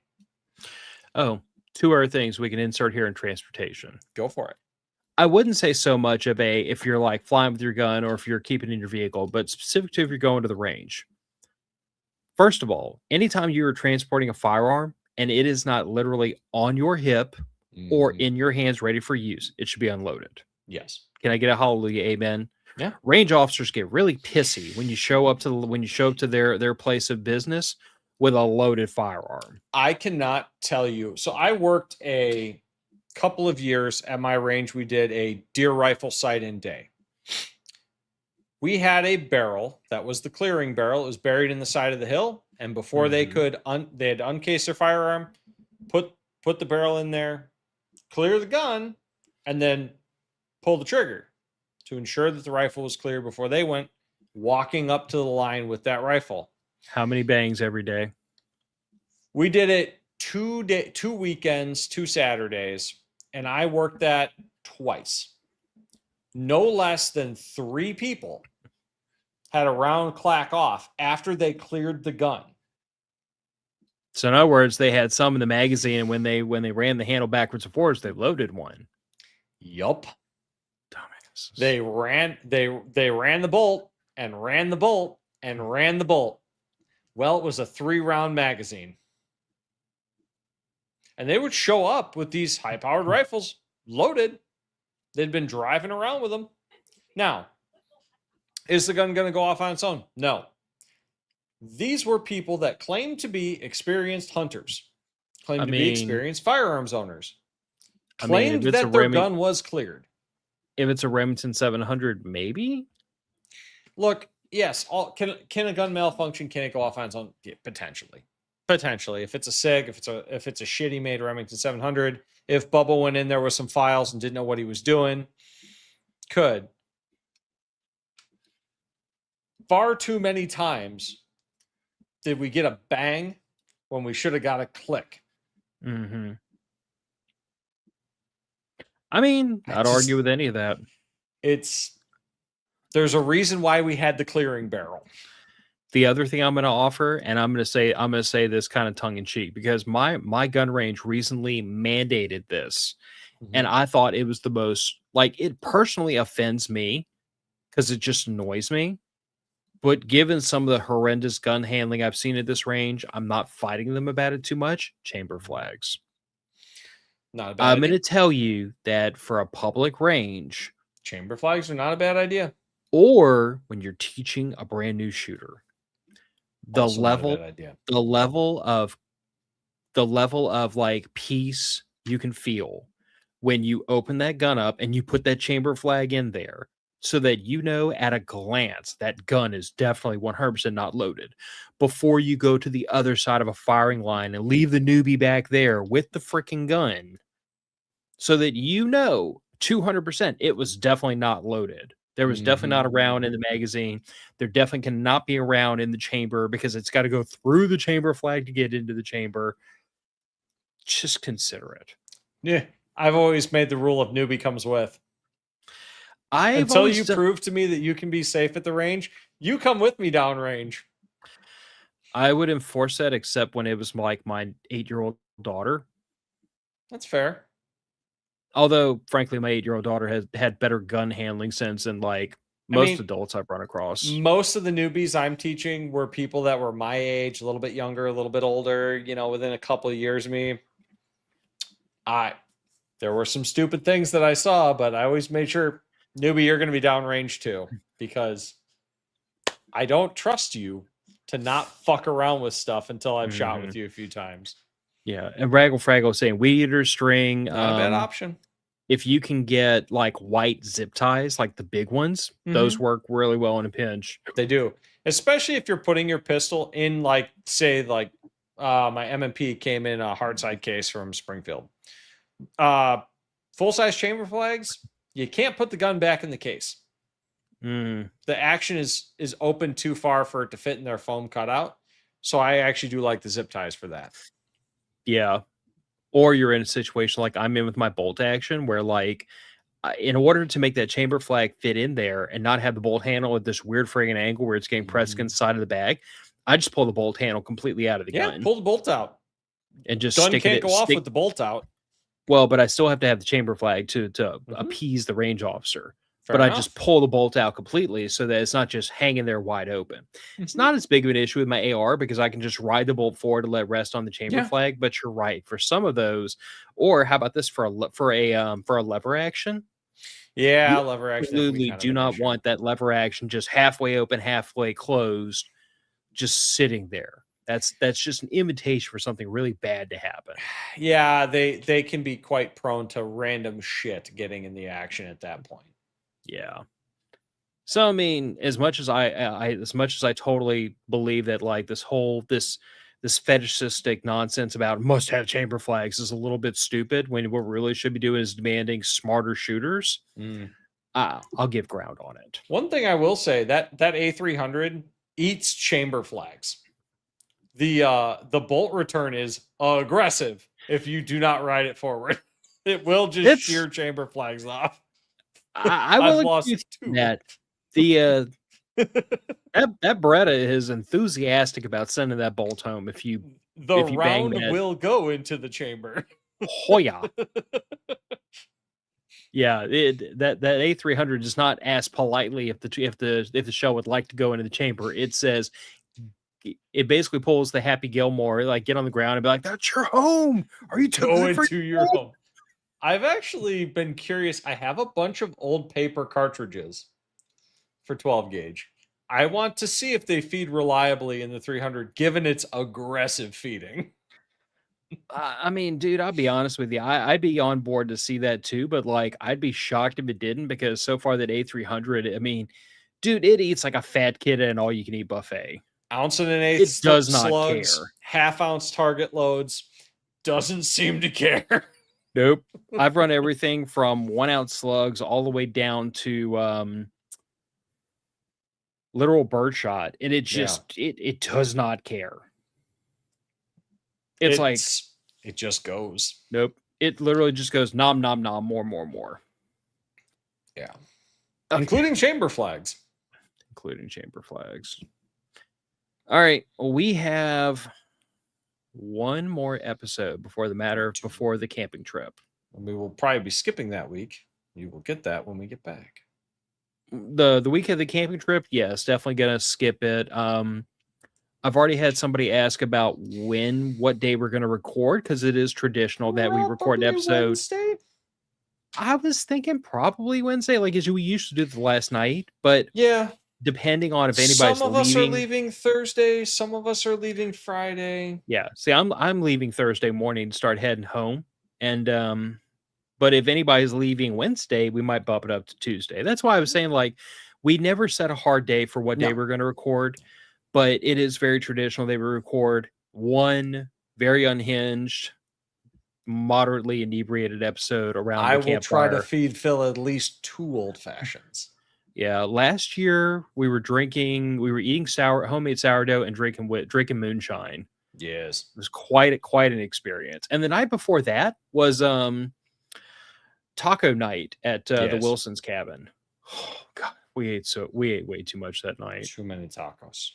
Oh, two other things we can insert here in transportation. Go for it. I wouldn't say so much of a if you're like flying with your gun or if you're keeping it in your vehicle, but specific to if you're going to the range. First of all, anytime you are transporting a firearm and it is not literally on your hip or in your hands ready for use, it should be unloaded. Yes. Can I get a hallelujah amen? Yeah. Range officers get really pissy when you show up to their place of business with a loaded firearm. I cannot tell you. So I worked a couple of years at my range. We did a deer rifle sight-in day. We had a barrel that was the clearing barrel. It was buried in the side of the hill, and before they could they had to uncase their firearm, put the barrel in there, clear the gun, and then pull the trigger to ensure that the rifle was clear before they went walking up to the line with that rifle. How many bangs every day? We did it 2 weekends, 2 Saturdays, and I worked that twice. No less than 3 people had a round clack off after they cleared the gun. So in other words, they had some in the magazine, and when they ran the handle backwards and forwards, they loaded one. Yup. Dumbasses. They ran the bolt and ran the bolt and ran the bolt. Well, it was a 3-round magazine. And they would show up with these high-powered rifles loaded. They'd been driving around with them. Now, is the gun going to go off on its own? No. These were people that claimed to be experienced hunters, claimed to be experienced firearms owners, claimed that their gun was cleared. If it's a Remington 700, maybe? Look, yes. Can a gun malfunction? Can it go off on its own? Yeah, potentially. Potentially. If it's a SIG, if it's a shitty made Remington 700, if Bobo went in there with some files and didn't know what he was doing, could. Far too many times did we get a bang when we should have got a click. Mm-hmm. I mean, I'd argue with any of that. There's a reason why we had the clearing barrel. The other thing I'm going to offer, and I'm going to say this kind of tongue in cheek, because my gun range recently mandated this, and I thought it was the most, like, it personally offends me because it just annoys me. But given some of the horrendous gun handling I've seen at this range, I'm not fighting them about it too much. Chamber flags. Not a bad idea. I'm going to tell you that for a public range, chamber flags are not a bad idea. Or when you're teaching a brand new shooter, the Also level of like peace you can feel when you open that gun up and you put that chamber flag in there, so that you know at a glance that gun is definitely 100% not loaded before you go to the other side of a firing line and leave the newbie back there with the freaking gun, so that you know 200% it was definitely not loaded. There was definitely not a round in the magazine. There definitely cannot be a round in the chamber because it's got to go through the chamber flag to get into the chamber. Just consider it. Yeah, I've always made the rule of newbie comes with. Until you prove to me that you can be safe at the range, you come with me down range. I would enforce that except when it was like my 8-year-old daughter. That's fair. Although, frankly, my 8-year-old daughter has had better gun handling sense than like I most mean, adults I've run across. most of the newbies I'm teaching were people that were my age, a little bit younger, a little bit older, within a couple of years of me. There were some stupid things that I saw, but I always made sure, newbie, you're going to be downrange too, because I don't trust you to not fuck around with stuff until I've shot with you a few times. Yeah, and Raggle Fraggle saying weed eater string. Not a bad option. If you can get like white zip ties, like the big ones, those work really well in a pinch. They do, especially if you're putting your pistol in, like, say, like my M&P came in a hard side case from Springfield. Full size chamber flags, you can't put the gun back in the case. The action is open too far for it to fit in their foam cutout. So I actually do like the zip ties for that. Yeah. Or you're in a situation like I'm in with my bolt action where, like, in order to make that chamber flag fit in there and not have the bolt handle at this weird friggin' angle where it's getting pressed against the side of the bag, I just pull the bolt handle completely out of the gun. Yeah, pull the bolt out. And just gun stick can't it. Go off with the bolt out. Well, but I still have to have the chamber flag to appease the range officer. Fair enough. I just pull the bolt out completely so that it's not just hanging there wide open. It's not as big of an issue with my AR because I can just ride the bolt forward to let rest on the chamber flag. But you're right, for some of those, or how about this for a lever action? Yeah, lever action. Absolutely do not want that lever action just halfway open, halfway closed, just sitting there. That's just an invitation for something really bad to happen. Yeah, they can be quite prone to random shit getting in the action at that point. Yeah. So I mean, as much as I totally believe that like this fetishistic nonsense about must have chamber flags is a little bit stupid when what we really should be doing is demanding smarter shooters. I'll give ground on it. One thing I will say, that A300 eats chamber flags. The bolt return is aggressive if you do not ride it forward. It will just shear chamber flags off. I will agree with that. The that Beretta is enthusiastic about sending that bolt home. If you round will go into the chamber. Oh yeah. Yeah, that A300 does not ask politely if the shell would like to go into the chamber. It says, it basically pulls the Happy Gilmore, like, get on the ground and be like, "That's your home. Are you going to your home?" I've actually been curious. I have a bunch of old paper cartridges for 12 gauge. I want to see if they feed reliably in the 300, given its aggressive feeding. I mean, dude, I'll be honest with you. I'd be on board to see that too, but like, I'd be shocked if it didn't, because so far that A300, I mean, dude, it eats like a fat kid at an all-you-can-eat buffet. Ounce and an eighth. It does not slugs, care. Half-ounce target loads. Doesn't seem to care. Nope. I've run everything from 1-ounce slugs all the way down to literal birdshot, and it just it does not care. It's like it just goes. Nope. It literally just goes nom nom nom, more. Yeah. Okay. Including chamber flags. All right. We have one more episode before the camping trip. And we will probably be skipping that week. You will get that when we get back. The week of the camping trip, yes, definitely gonna skip it. I've already had somebody ask about what day we're gonna record, because it is traditional that we record an episode. Wednesday? I was thinking probably Wednesday, like as we used to do the last night, but yeah, depending on if anybody's some of us are leaving Thursday, some of us are leaving Friday. Yeah, see, I'm leaving Thursday morning to start heading home, and but if anybody's leaving Wednesday, we might bump it up to Tuesday. That's why I was saying, like, we never set a hard day for what day we're going to record, but it is very traditional that we record one very unhinged, moderately inebriated episode around the campfire. I will try to feed Phil at least 2 old fashions. Yeah, last year we were eating homemade sourdough and drinking moonshine. Yes, it was quite an experience. And the night before that was taco night at the Wilson's cabin. Oh God, we ate way too much that night. Too many tacos.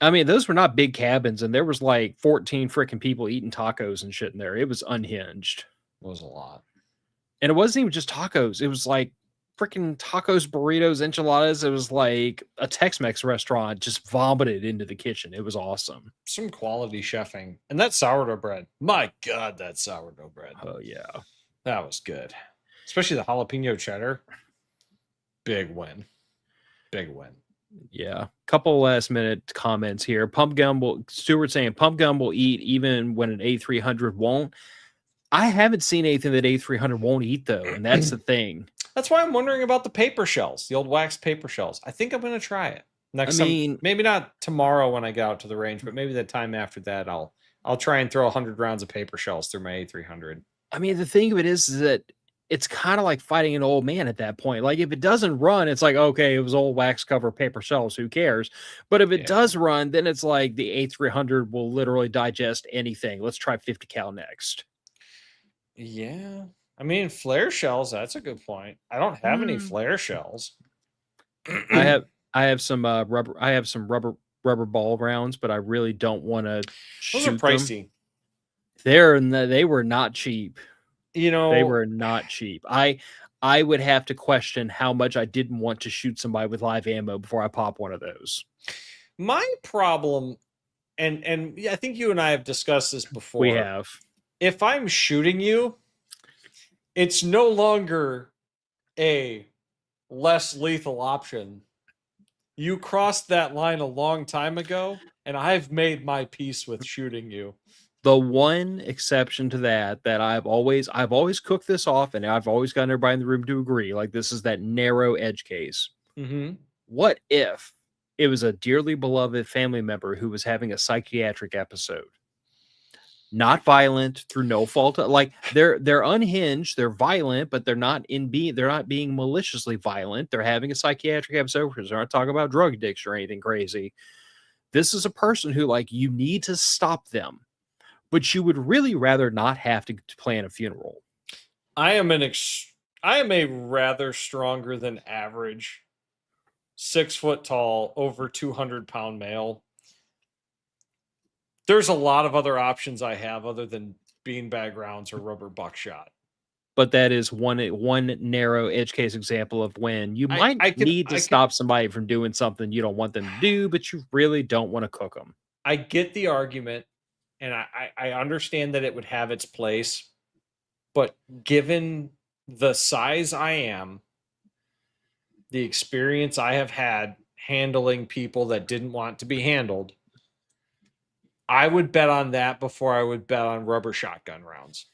I mean, those were not big cabins, and there was like 14 freaking people eating tacos and shit in there. It was unhinged. It was a lot. And it wasn't even just tacos. It was like freaking tacos, burritos, enchiladas. It was like a Tex-Mex restaurant just vomited into the kitchen. It was awesome. Some quality chefing. And that sourdough bread. My God, that sourdough bread. Oh, yeah. That was good. Especially the jalapeno cheddar. Big win. Big win. Yeah. Couple last minute comments here. Stuart saying pump gum will eat even when an A300 won't. I haven't seen anything that A300 won't eat though, and that's the thing. That's why I'm wondering about the paper shells, the old wax paper shells. I think I'm going to try it next time. Maybe not tomorrow when I get out to the range, but maybe the time after that, I'll try and throw 100 rounds of paper shells through my A300. I mean, the thing of it is that it's kind of like fighting an old man at that point. Like if it doesn't run, it's like, okay, it was old wax cover paper shells. Who cares? But if it does run, then it's like the A300 will literally digest anything. Let's try 50 cal next. Yeah. I mean, flare shells, that's a good point. I don't have any flare shells. I have some rubber ball rounds, but I really don't want to shoot them. Those are pricey. They were not cheap. You know, they were not cheap. I would have to question how much I didn't want to shoot somebody with live ammo before I pop one of those. My problem, and I think you and I have discussed this before. We have. If I'm shooting you, it's no longer a less lethal option. You crossed that line a long time ago, and I've made my peace with shooting you. The one exception to that I've always cooked this off, and I've always gotten everybody in the room to agree, like this is that narrow edge case. Mm-hmm. What if it was a dearly beloved family member who was having a psychiatric episode? Not violent through no fault. Like they're unhinged, they're violent, but they're not being maliciously violent. They're having a psychiatric episode because they're not talking about drug addiction or anything crazy. This is a person who, like, you need to stop them, but you would really rather not have to plan a funeral. I am a rather stronger than average 6 foot tall, over 200-pound male. There's a lot of other options I have other than beanbag rounds or rubber buckshot. But that is one narrow edge case example of when you might need to stop somebody from doing something you don't want them to do, but you really don't want to cook them. I get the argument, and I understand that it would have its place, but given the size I am, the experience I have had handling people that didn't want to be handled, I would bet on that before I would bet on rubber shotgun rounds.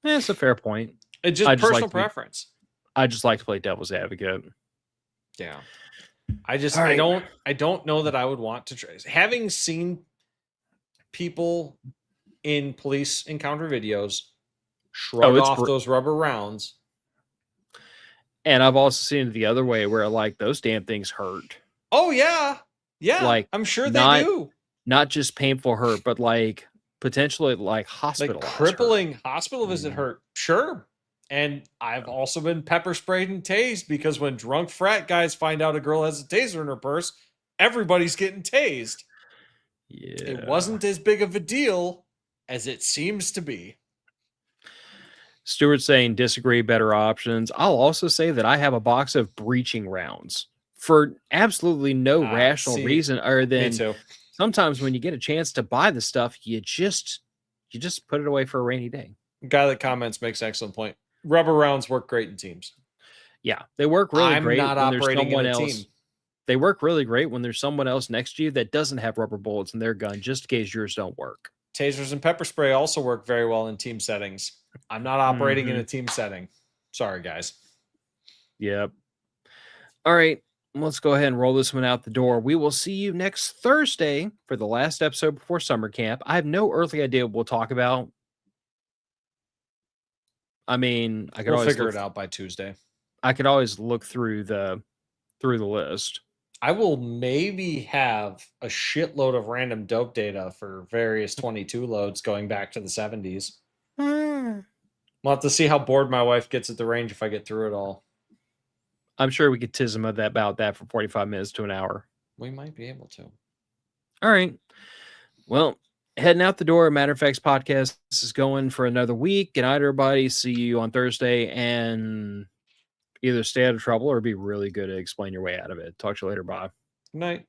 Yeah, that's a fair point. It's just personal preference. I just like to play devil's advocate. Yeah. I don't know that I would want to try. Having seen people in police encounter videos shrug off those rubber rounds. And I've also seen it the other way where, like, those damn things hurt. Oh, yeah. Yeah. Like, I'm sure they do. Not just painful hurt, but like potentially like hospital. Like crippling hospital visit hurt. Sure. And I've also been pepper sprayed and tased because when drunk frat guys find out a girl has a taser in her purse, everybody's getting tased. Yeah. It wasn't as big of a deal as it seems to be. Stuart saying disagree, better options. I'll also say that I have a box of breaching rounds for absolutely no rational reason other than sometimes when you get a chance to buy the stuff, you just put it away for a rainy day. Guy that comments makes an excellent point. Rubber rounds work great in teams. Yeah, they work really great when there's someone else. Team. They work really great when there's someone else next to you that doesn't have rubber bullets in their gun, just in case yours don't work. Tasers and pepper spray also work very well in team settings. I'm not operating in a team setting. Sorry, guys. Yep. All right. Let's go ahead and roll this one out the door. We will see you next Thursday for the last episode before summer camp. I have no earthly idea what we'll talk about. I mean, we'll figure it out by Tuesday. I could always look through the list. I will maybe have a shitload of random dope data for various 22 loads going back to the 70s. We'll have to see how bored my wife gets at the range if I get through it all. I'm sure we could tism about that for 45 minutes to an hour. We might be able to. All right. Well, heading out the door. Matter of Fact's podcast is going for another week. Good night, everybody. See you on Thursday, and either stay out of trouble or be really good at explain your way out of it. Talk to you later. Bye. Good night.